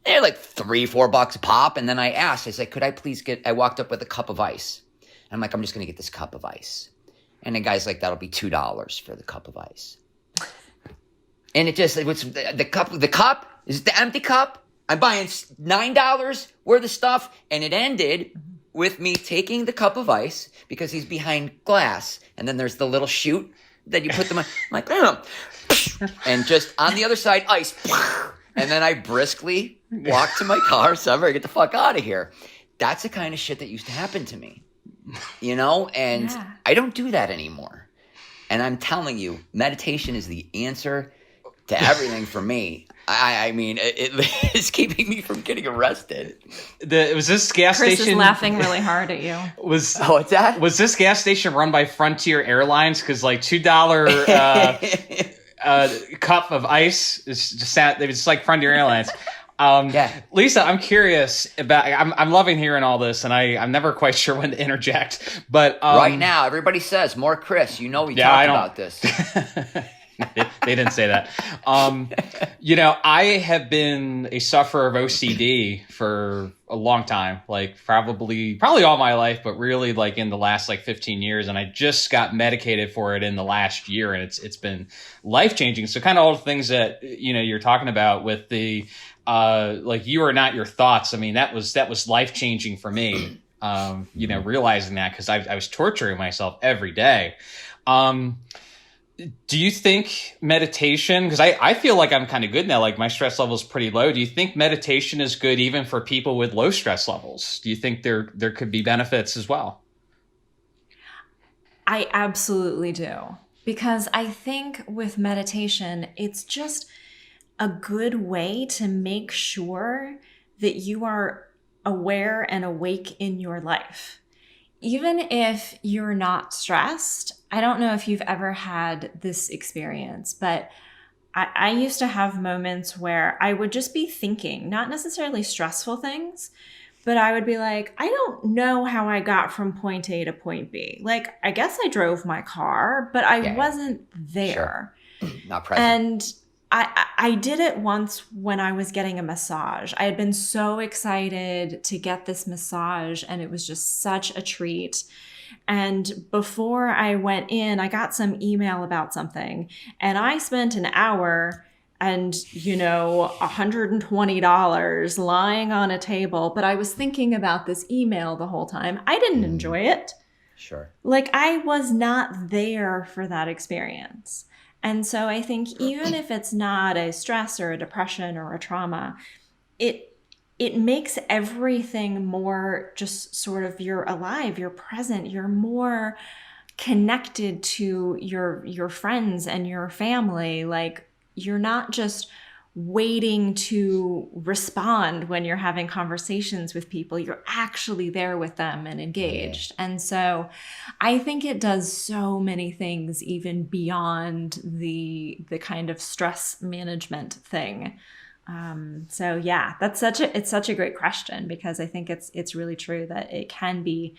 They're like $3-4 a pop. And then I asked, I said, could I please I walked up with a cup of ice. And I'm like, I'm just going to get this cup of ice. And the guy's like, that'll be $2 for the cup of ice. And it was the cup is the empty cup. I'm buying $9 worth of stuff. And it ended with me taking the cup of ice because he's behind glass. And then there's the little chute that you put them on. I'm like, and just on the other side, ice. And then I briskly walk to my car, so I better get the fuck out of here. That's the kind of shit that used to happen to me, and Yeah. I don't do that anymore. And I'm telling you, meditation is the answer to everything for me. I mean, it's keeping me from getting arrested. Was this gas Chris station? is laughing really hard at you. Was What's that? Was this gas station run by Frontier Airlines? Because like $2 cup of ice is just it's like Frontier Airlines. Yeah. Lisa, I'm curious about. I'm loving hearing all this, and I'm never quite sure when to interject. But Right now, everybody says more Chris. We talked about this. They didn't say that. I have been a sufferer of OCD for a long time, like probably all my life, but really like in the last like 15 years. And I just got medicated for it in the last year, and it's been life changing. So kind of all the things that, you're talking about with the, like you are not your thoughts. I mean, that was life changing for me. Realizing that, because I was torturing myself every day. Do you think meditation, because I feel like I'm kind of good now, like my stress level is pretty low. Do you think meditation is good even for people with low stress levels? Do you think there could be benefits as well? I absolutely do. Because I think with meditation, it's just a good way to make sure that you are aware and awake in your life. Even if you're not stressed, I don't know if you've ever had this experience, but I used to have moments where I would just be thinking, not necessarily stressful things, but I would be like, I don't know how I got from point A to point B. Like, I guess I drove my car, but I wasn't there. Sure. Not present. And I did it once when I was getting a massage. I had been so excited to get this massage, and it was just such a treat. And before I went in, I got some email about something, and I spent an hour and, $120 lying on a table, but I was thinking about this email the whole time. I didn't enjoy it. Sure. Like, I was not there for that experience. And so I think even if it's not a stress or a depression or a trauma, it makes everything more just sort of, you're alive, you're present, you're more connected to your friends and your family. Like, you're not just waiting to respond when you're having conversations with people. You're actually there with them and engaged. Yeah. And so I think it does so many things even beyond the kind of stress management thing. So yeah, it's such a great question, because I think it's really true that it can be,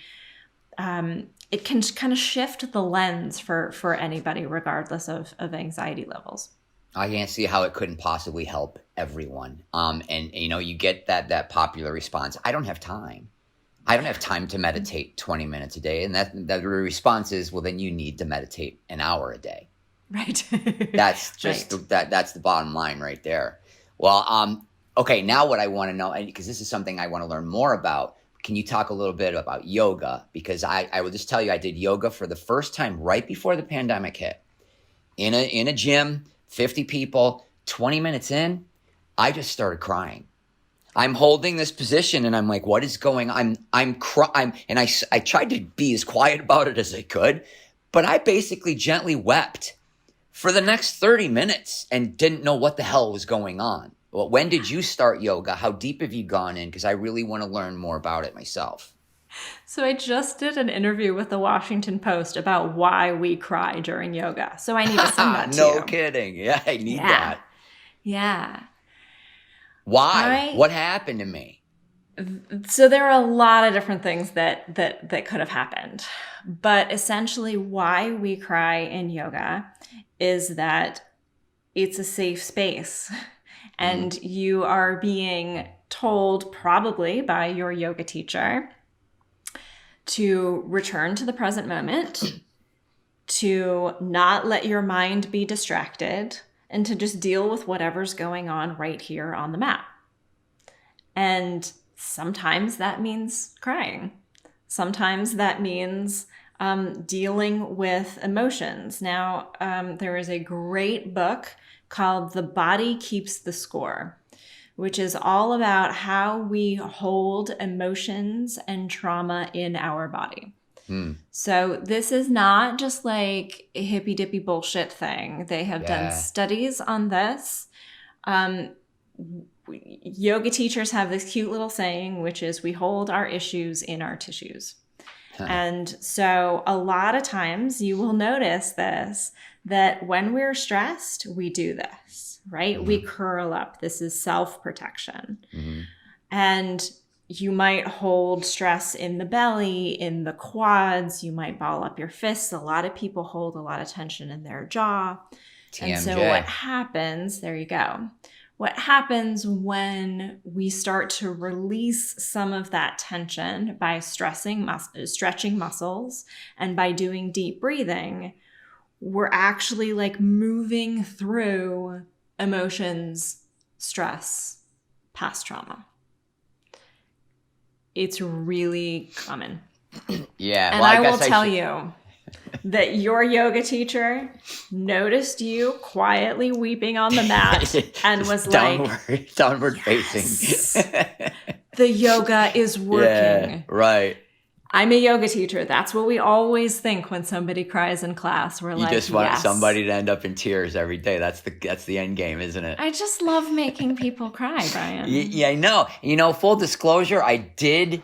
it can kind of shift the lens for anybody regardless of anxiety levels. I can't see how it couldn't possibly help everyone. And you get that popular response. I don't have time. I don't have time to meditate 20 minutes a day. And that response is, well, then you need to meditate an hour a day. Right. That's just right. that's the bottom line right there. Well, okay, now what I want to know, and because this is something I want to learn more about, can you talk a little bit about yoga? Because I will just tell you, I did yoga for the first time right before the pandemic hit. In a gym, 50 people, 20 minutes in, I just started crying. I'm holding this position and I'm like, what is going on? I'm crying. And I tried to be as quiet about it as I could, but I basically gently wept for the next 30 minutes and didn't know what the hell was going on. Well, when did you start yoga? How deep have you gone in? Because I really want to learn more about it myself. So I just did an interview with the Washington Post about why we cry during yoga. So I need to send that to you. No kidding. Yeah, I need that. Yeah. Why? What happened to me? So there are a lot of different things that could have happened. But essentially why we cry in yoga is that it's a safe space. And you are being told probably by your yoga teacher to return to the present moment, to not let your mind be distracted, and to just deal with whatever's going on right here on the mat. And sometimes that means crying. Sometimes that means dealing with emotions. Now, there is a great book called The Body Keeps the Score, which is all about how we hold emotions and trauma in our body. So this is not just like a hippy dippy bullshit thing. They have done studies on this. Yoga teachers have this cute little saying, which is we hold our issues in our tissues. And so a lot of times you will notice this, that when we're stressed, we do this, right? We curl up. This is self-protection. And you might hold stress in the belly, in the quads. You might ball up your fists. A lot of people hold a lot of tension in their jaw. TMJ. And so what happens, there you go. What happens when we start to release some of that tension by stretching muscles and by doing deep breathing, we're actually like moving through emotions, stress, past trauma. It's really common. Yeah. And well, I will tell you that your yoga teacher noticed you quietly weeping on the mat and was like, downward facing. The yoga is working. Yeah, right. I'm a yoga teacher. That's what we always think when somebody cries in class. We're You like, just want yes. somebody to end up in tears every day. That's the end game, isn't it? I just love making people cry, Brian. Yeah, I know. You know, full disclosure, I think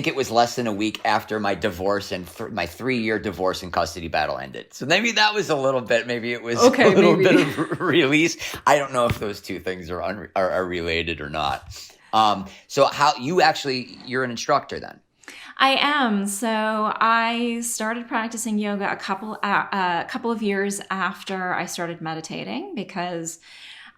it was less than a week after my divorce and my 3-year divorce and custody battle ended. So maybe that was a little bit, maybe it was a little bit of release. I don't know if those two things are related or not. So how you're an instructor then? I am. So I started practicing yoga a couple of years after I started meditating, because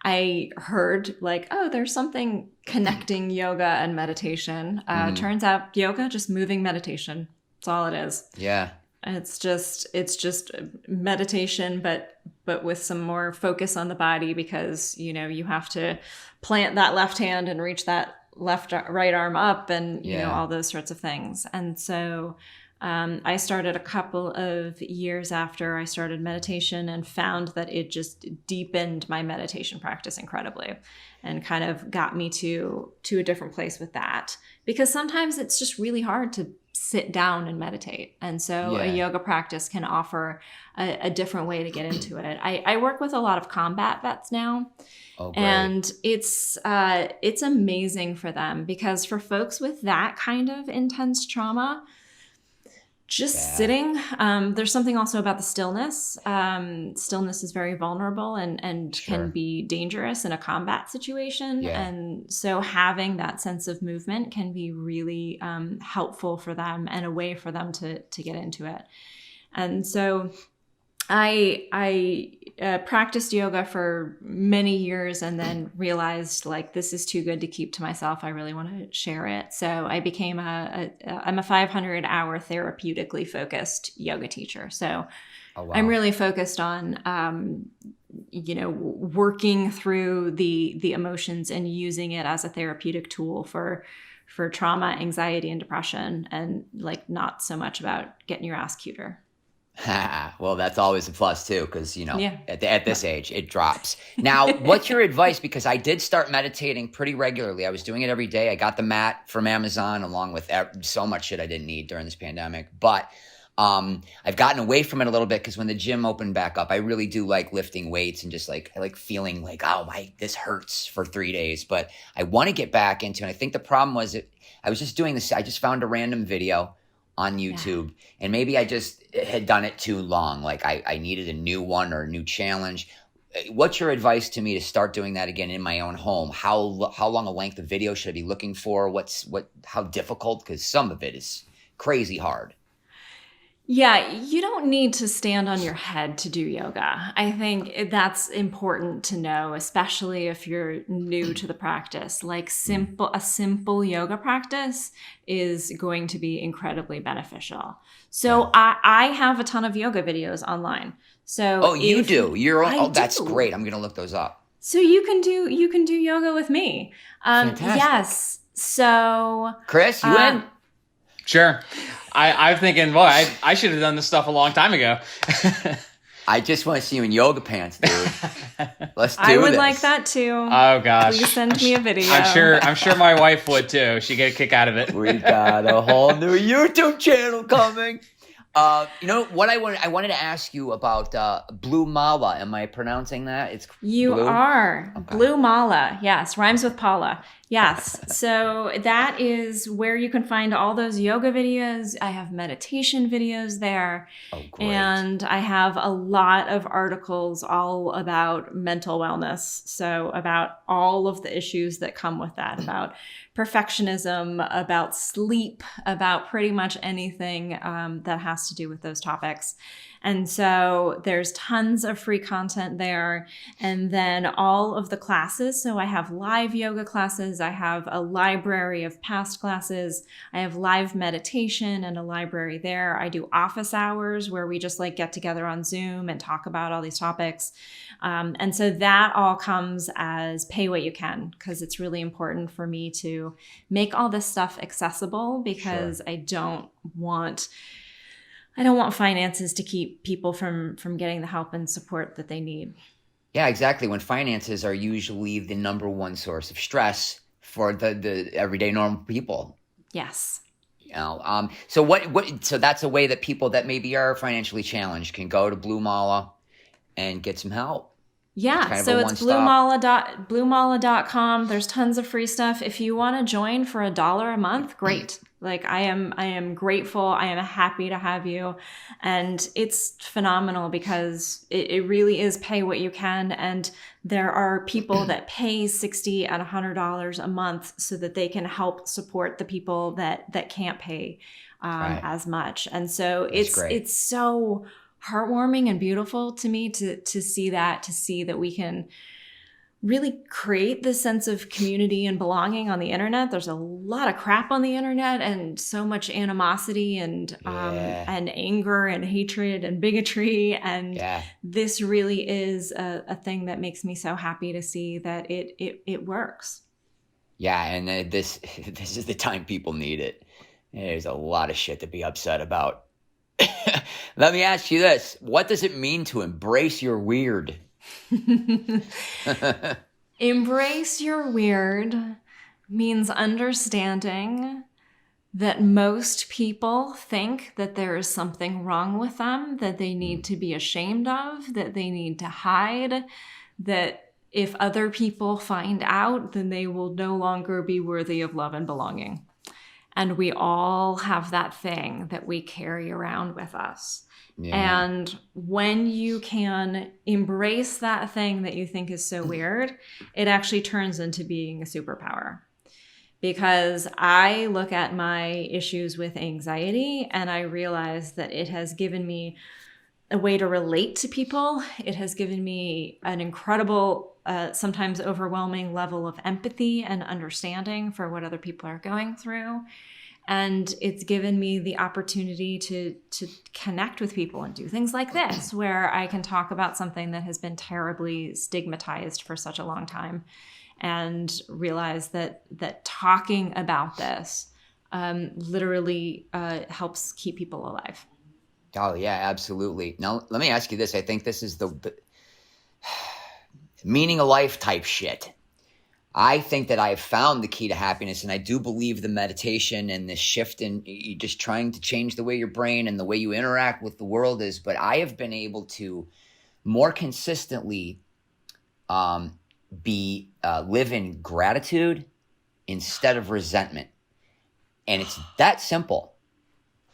I heard like, oh, there's something connecting yoga and meditation. Turns out yoga, just moving meditation. That's all it is. Yeah. It's just meditation, but with some more focus on the body, because, you know, you have to plant that left hand and reach that right arm up, and you know, all those sorts of things. And so I started a couple of years after I started meditation and found that it just deepened my meditation practice incredibly and kind of got me to a different place with that, because sometimes it's just really hard to sit down and meditate. And so a yoga practice can offer a different way to get into it. I work with a lot of combat vets now. Oh, great. And it's amazing for them, because for folks with that kind of intense trauma, just sitting, there's something also about the stillness. Stillness is very vulnerable and can be dangerous in a combat situation. Yeah. And so having that sense of movement can be really helpful for them and a way for them to get into it. And so I practiced yoga for many years and then realized like this is too good to keep to myself. I really want to share it. So I became I'm a 500-hour therapeutically focused yoga teacher. So Oh, wow. I'm really focused on working through the emotions and using it as a therapeutic tool for trauma, anxiety, and depression, and like not so much about getting your ass cuter. Well, that's always a plus too, because Yeah. at this age it drops. Now, what's your advice? Because I did start meditating pretty regularly. I was doing it every day. I got the mat from Amazon along with so much shit I didn't need during this pandemic. But I've gotten away from it a little bit because when the gym opened back up, I really do like lifting weights and just like I like feeling like, oh my, this hurts for 3 days. But I want to get back into it. And I think the problem was I was just doing this. I just found a random video on YouTube, and maybe I just had done it too long. Like I needed a new one or a new challenge. What's your advice to me to start doing that again in my own home? How long a length of video should I be looking for? How difficult? Because some of it is crazy hard. Yeah, you don't need to stand on your head to do yoga. I think that's important to know, especially if you're new to the practice. Like a simple yoga practice is going to be incredibly beneficial. So I have a ton of yoga videos online. So you do? That's do. Great. I'm gonna look those up. So you can do yoga with me. Fantastic. Yes. So Chris, you in? Sure. I'm thinking, boy, I should have done this stuff a long time ago. I just want to see you in yoga pants, dude. Let's do this. I would like that too. Oh gosh. Please send me a video. I'm sure my wife would too. She'd get a kick out of it. We got a whole new YouTube channel coming. What I wanted to ask you about Blue Mala. Am I pronouncing that? You Blue? are. Okay. Blue Mala. Yes. Rhymes with Paula. Yes. So that is where you can find all those yoga videos. I have meditation videos there. Oh, great. And I have a lot of articles all about mental wellness. So about all of the issues that come with that, about perfectionism, about sleep, about pretty much anything that has to do with those topics. And so there's tons of free content there. And then all of the classes. So I have live yoga classes. I have a library of past classes. I have live meditation and a library there. I do office hours where we just like get together on Zoom and talk about all these topics. And so that all comes as pay what you can, because it's really important for me to make all this stuff accessible, because Sure. I don't want finances to keep people from getting the help and support that they need. Yeah, exactly. When finances are usually the number one source of stress for the everyday normal people. Yes. So that's a way that people that maybe are financially challenged can go to Blue Mala and get some help. Yeah, so it's bluemala.com. There's tons of free stuff. If you want to join for $1 a month, great. Like I am grateful. I am happy to have you. And it's phenomenal because it really is pay what you can. And there are people that pay $60 and $100 a month so that they can help support the people that can't pay Right. as much. And so That's great. it's so heartwarming and beautiful to me to see that we can really create this sense of community and belonging on the internet. There's a lot of crap on the internet and so much animosity and anger and hatred and bigotry. And this really is a thing that makes me so happy to see that it works. Yeah, and this is the time people need it. There's a lot of shit to be upset about. Let me ask you this. What does it mean to embrace your weird? Embrace your weird means understanding that most people think that there is something wrong with them, that they need to be ashamed of, that they need to hide, that if other people find out, then they will no longer be worthy of love and belonging. And we all have that thing that we carry around with us. Yeah. And when you can embrace that thing that you think is so weird, it actually turns into being a superpower. Because I look at my issues with anxiety and I realize that it has given me a way to relate to people. It has given me an incredible, sometimes overwhelming level of empathy and understanding for what other people are going through. And it's given me the opportunity to connect with people and do things like this, where I can talk about something that has been terribly stigmatized for such a long time, and realize that talking about this literally helps keep people alive. Oh, yeah, absolutely. Now, let me ask you this. I think this is the meaning of life type shit. I think that I've found the key to happiness, and I do believe the meditation and the shift in you just trying to change the way your brain and the way you interact with the world is. But I have been able to more consistently live in gratitude instead of resentment. And it's that simple.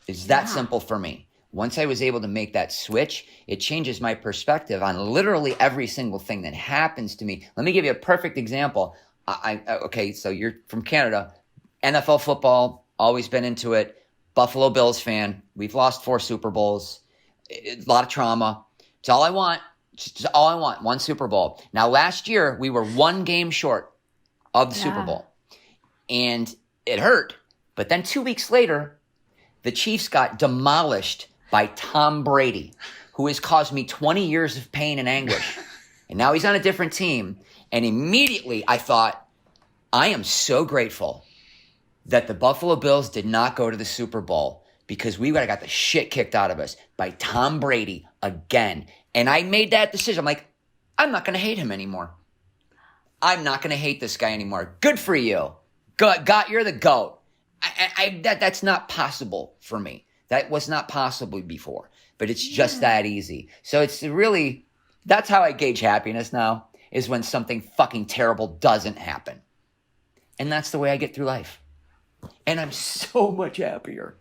It's that simple for me. Once I was able to make that switch, it changes my perspective on literally every single thing that happens to me. Let me give you a perfect example. Okay, so you're from Canada. NFL football, always been into it. Buffalo Bills fan. We've lost 4 Super Bowls. A lot of trauma. It's all I want. Just all I want. 1 Super Bowl. Now, last year, we were 1 game short of the Super Bowl. And it hurt. But then 2 weeks later, the Chiefs got demolished by Tom Brady, who has caused me 20 years of pain and anguish. And now he's on a different team. And immediately I thought, I am so grateful that the Buffalo Bills did not go to the Super Bowl, because we would have got the shit kicked out of us by Tom Brady again. And I made that decision. I'm like, I'm not going to hate him anymore. I'm not going to hate this guy anymore. Good for you. You're the GOAT. That's not possible for me. That was not possible before, but it's just that easy. So it's really, that's how I gauge happiness now, is when something fucking terrible doesn't happen. And that's the way I get through life. And I'm so much happier.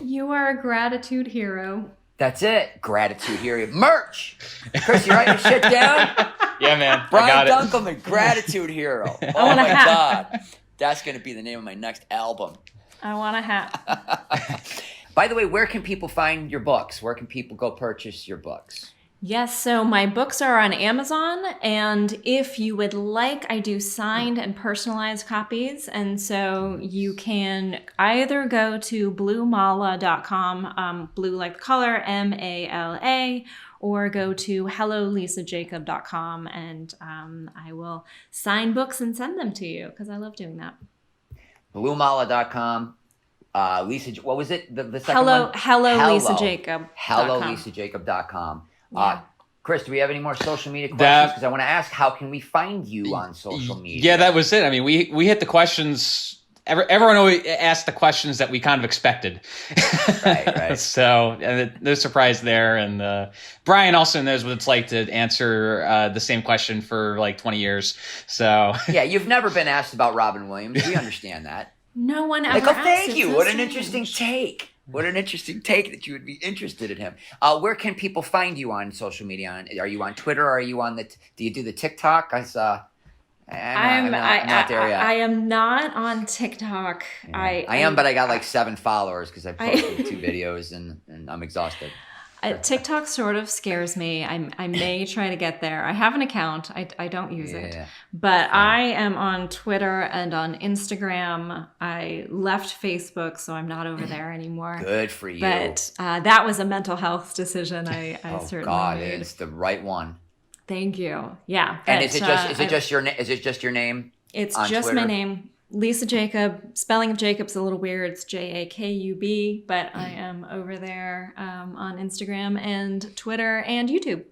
You are a gratitude hero. That's it. Gratitude hero. Merch. Chris, you writing your shit down? Yeah, man. Brian Dunkelman, gratitude hero. Oh my God. That's going to be the name of my next album. I want a hat. By the way, where can people find your books? Where can people go purchase your books? Yes, so my books are on Amazon, and if you would like, I do signed and personalized copies, and so you can either go to bluemala.com, blue like the color, MALA, or go to hellolisajacob.com, and I will sign books and send them to you, because I love doing that. Bluemala.com. Lisa, what was it? The second one? HelloLisaJacob. HelloLisaJacob.com. Yeah. Chris, do we have any more social media questions? Because I want to ask, how can we find you on social media? Yeah, that was it. I mean, we hit the questions. Everyone always asks the questions that we kind of expected. Right. So no surprise there. And Brian also knows what it's like to answer the same question for like 20 years. So yeah, you've never been asked about Robin Williams. We understand that. No one ever Like, oh, asked. thank you. It's What so an interesting take. What an interesting take that you would be interested in him. Where can people find you on social media? Are you on Twitter? Or are you on do you do the TikTok? I'm not there yet. I am not on TikTok. Yeah. I am, but I got like 7 followers because I posted 2 videos and I'm exhausted. TikTok sort of scares me. I may try to get there. I have an account. I don't use it. But I am on Twitter and on Instagram. I left Facebook, so I'm not over there anymore. Good for you. But that was a mental health decision I certainly made. It's the right one. Thank you. Yeah. And is it just your name? It's on just Twitter? my name. Lisa Jacob. Spelling of Jacob's a little weird. It's Jakub, but I am over there on Instagram and Twitter and YouTube.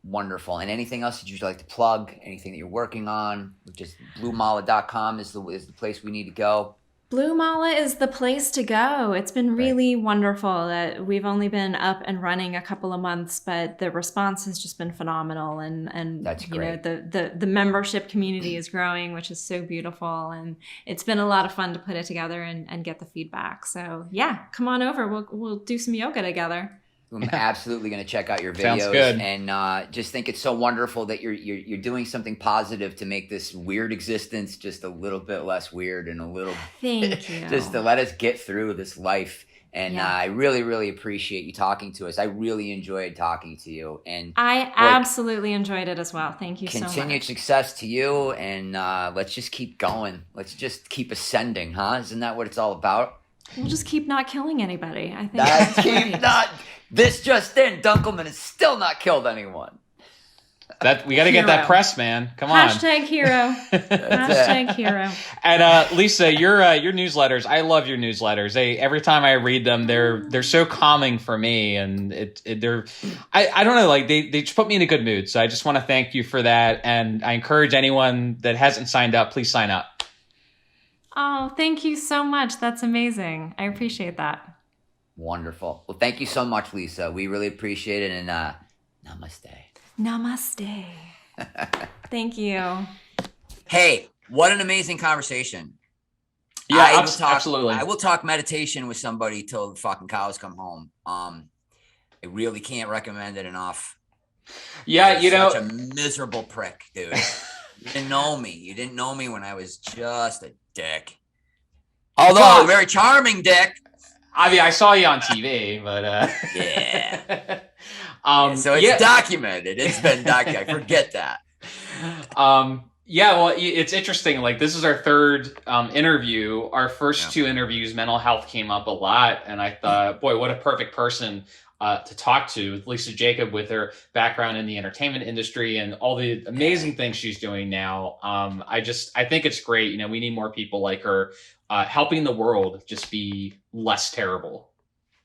Wonderful. And anything else that you'd like to plug? Anything that you're working on? Just bluemala.com is the place we need to go. Blue Mala is the place to go. It's been really wonderful. That we've only been up and running a couple of months, but the response has just been phenomenal. And that's great. The membership community is growing, which is so beautiful. And it's been a lot of fun to put it together and get the feedback. So yeah, come on over. We'll do some yoga together. I'm absolutely going to check out your videos. Sounds good. And just think it's so wonderful that you're doing something positive to make this weird existence just a little bit less weird and a little Thank you. just to let us get through this life And Yeah. I really, really appreciate you talking to us. I really enjoyed talking to you. And I absolutely enjoyed it as well. Thank you so much. continued success to you. And let's just keep going. Let's just keep ascending, huh? Isn't that what it's all about? We'll just keep not killing anybody. I think That's that's keep great. not. This just in, Dunkelman has still not killed anyone. That we got to get that Hero. press, man. Come on. Hashtag hero. Hashtag hero. And Lisa, your newsletters, I love your newsletters. Every time I read them, they're so calming for me, and I don't know, like they just put me in a good mood. So I just want to thank you for that, and I encourage anyone that hasn't signed up, please sign up. Oh, thank you so much. That's amazing. I appreciate that. Wonderful. Well, thank you so much, Lisa. We really appreciate it, and namaste. Namaste. Thank you. Hey, what an amazing conversation. Yeah, absolutely. I will talk meditation with somebody till the fucking cows come home. I really can't recommend it enough. Yeah, Such a miserable prick, dude. You didn't know me. You didn't know me when I was just a dick. Although, very charming dick. I mean, I saw you on TV, but yeah. So it's documented. It's been documented. I forget that. Yeah, well, it's interesting. Like, this is our third interview. Our first two interviews, mental health came up a lot, and I thought, boy, what a perfect person to talk to. Lisa Jakub, with her background in the entertainment industry and all the amazing things she's doing now. I think it's great. You know, we need more people like her helping the world just be less terrible.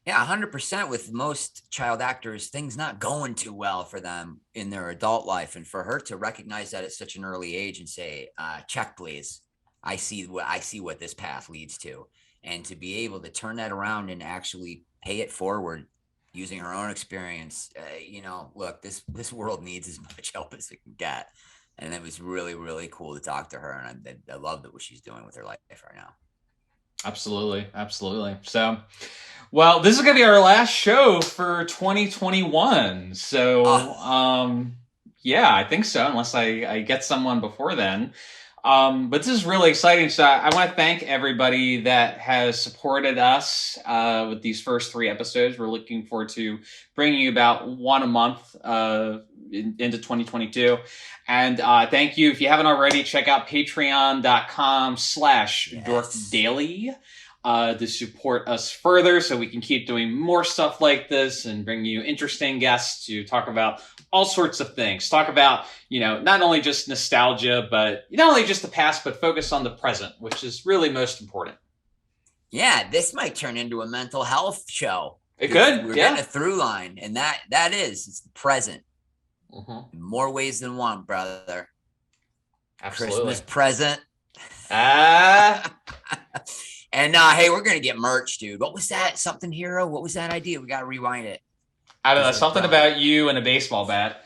Yeah, 100%. With most child actors, things not going too well for them in their adult life, and for her to recognize that at such an early age and say, "Check, please. I see what this path leads to," and to be able to turn that around and actually pay it forward using her own experience. Look, this world needs as much help as it can get, and it was really, really cool to talk to her, and I love what she's doing with her life right now. Absolutely. So, well, this is going to be our last show for 2021. So, yeah, I think so, unless I get someone before then. But this is really exciting. So I want to thank everybody that has supported us with these first 3 episodes. We're looking forward to bringing you about one a month into 2022. And thank you. If you haven't already, check out patreon.com/dorkdaily to support us further so we can keep doing more stuff like this and bring you interesting guests to talk about all sorts of things. Talk about, not only just nostalgia, but not only just the past, but focus on the present, which is really most important. Yeah, this might turn into a mental health show. It could. We're getting a through line, and it's the present. In more ways than one, brother. Absolutely. Christmas present. And hey, we're gonna get merch, dude. What was that? Something hero? What was that idea? We gotta rewind it. I don't know. Something about you and a baseball bat.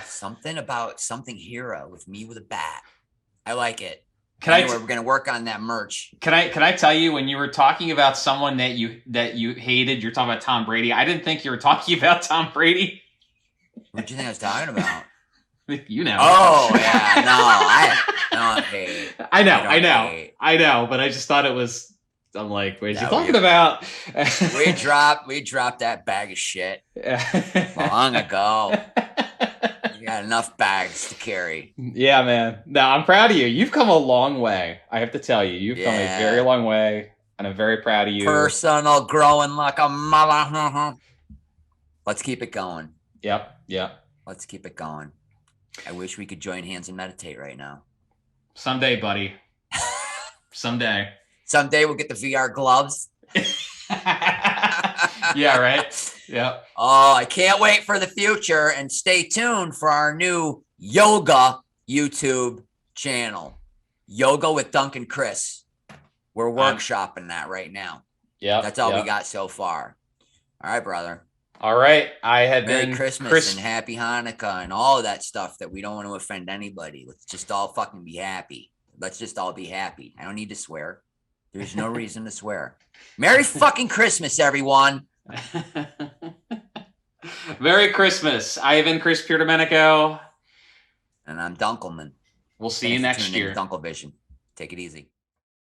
Something about something hero with me with a bat. I like it. We're gonna work on that merch. Can I tell you, when you were talking about someone that you hated, you're talking about Tom Brady. I didn't think you were talking about Tom Brady. What do you think I was talking about? You know. Oh yeah, no, I don't hate. I know, but I just thought it was. I'm like, what is he talking about? we dropped that bag of shit long ago. You got enough bags to carry. Yeah, man. No, I'm proud of you. You've come a long way. I have to tell you, you've come a very long way, and I'm very proud of you. Personal growing like a mother. Let's keep it going. Yep. Let's keep it going. I wish we could join hands and meditate right now. Someday, buddy. Someday. Someday we'll get the VR gloves. Yeah, right? Yeah. Oh, I can't wait for the future, and stay tuned for our new yoga YouTube channel. Yoga with Dunk and Chris. We're workshopping that right now. Yeah. That's all we got so far. All right, brother. All right. I had Merry Christmas and Happy Hanukkah and all of that stuff that we don't want to offend anybody. Let's just all fucking be happy. Let's just all be happy. I don't need to swear. There's no reason to swear. Merry fucking Christmas, everyone. Merry Christmas. I have been Chris Pierdomenico. And I'm Dunkelman. We'll see you next year. DunkleVision. Take it easy.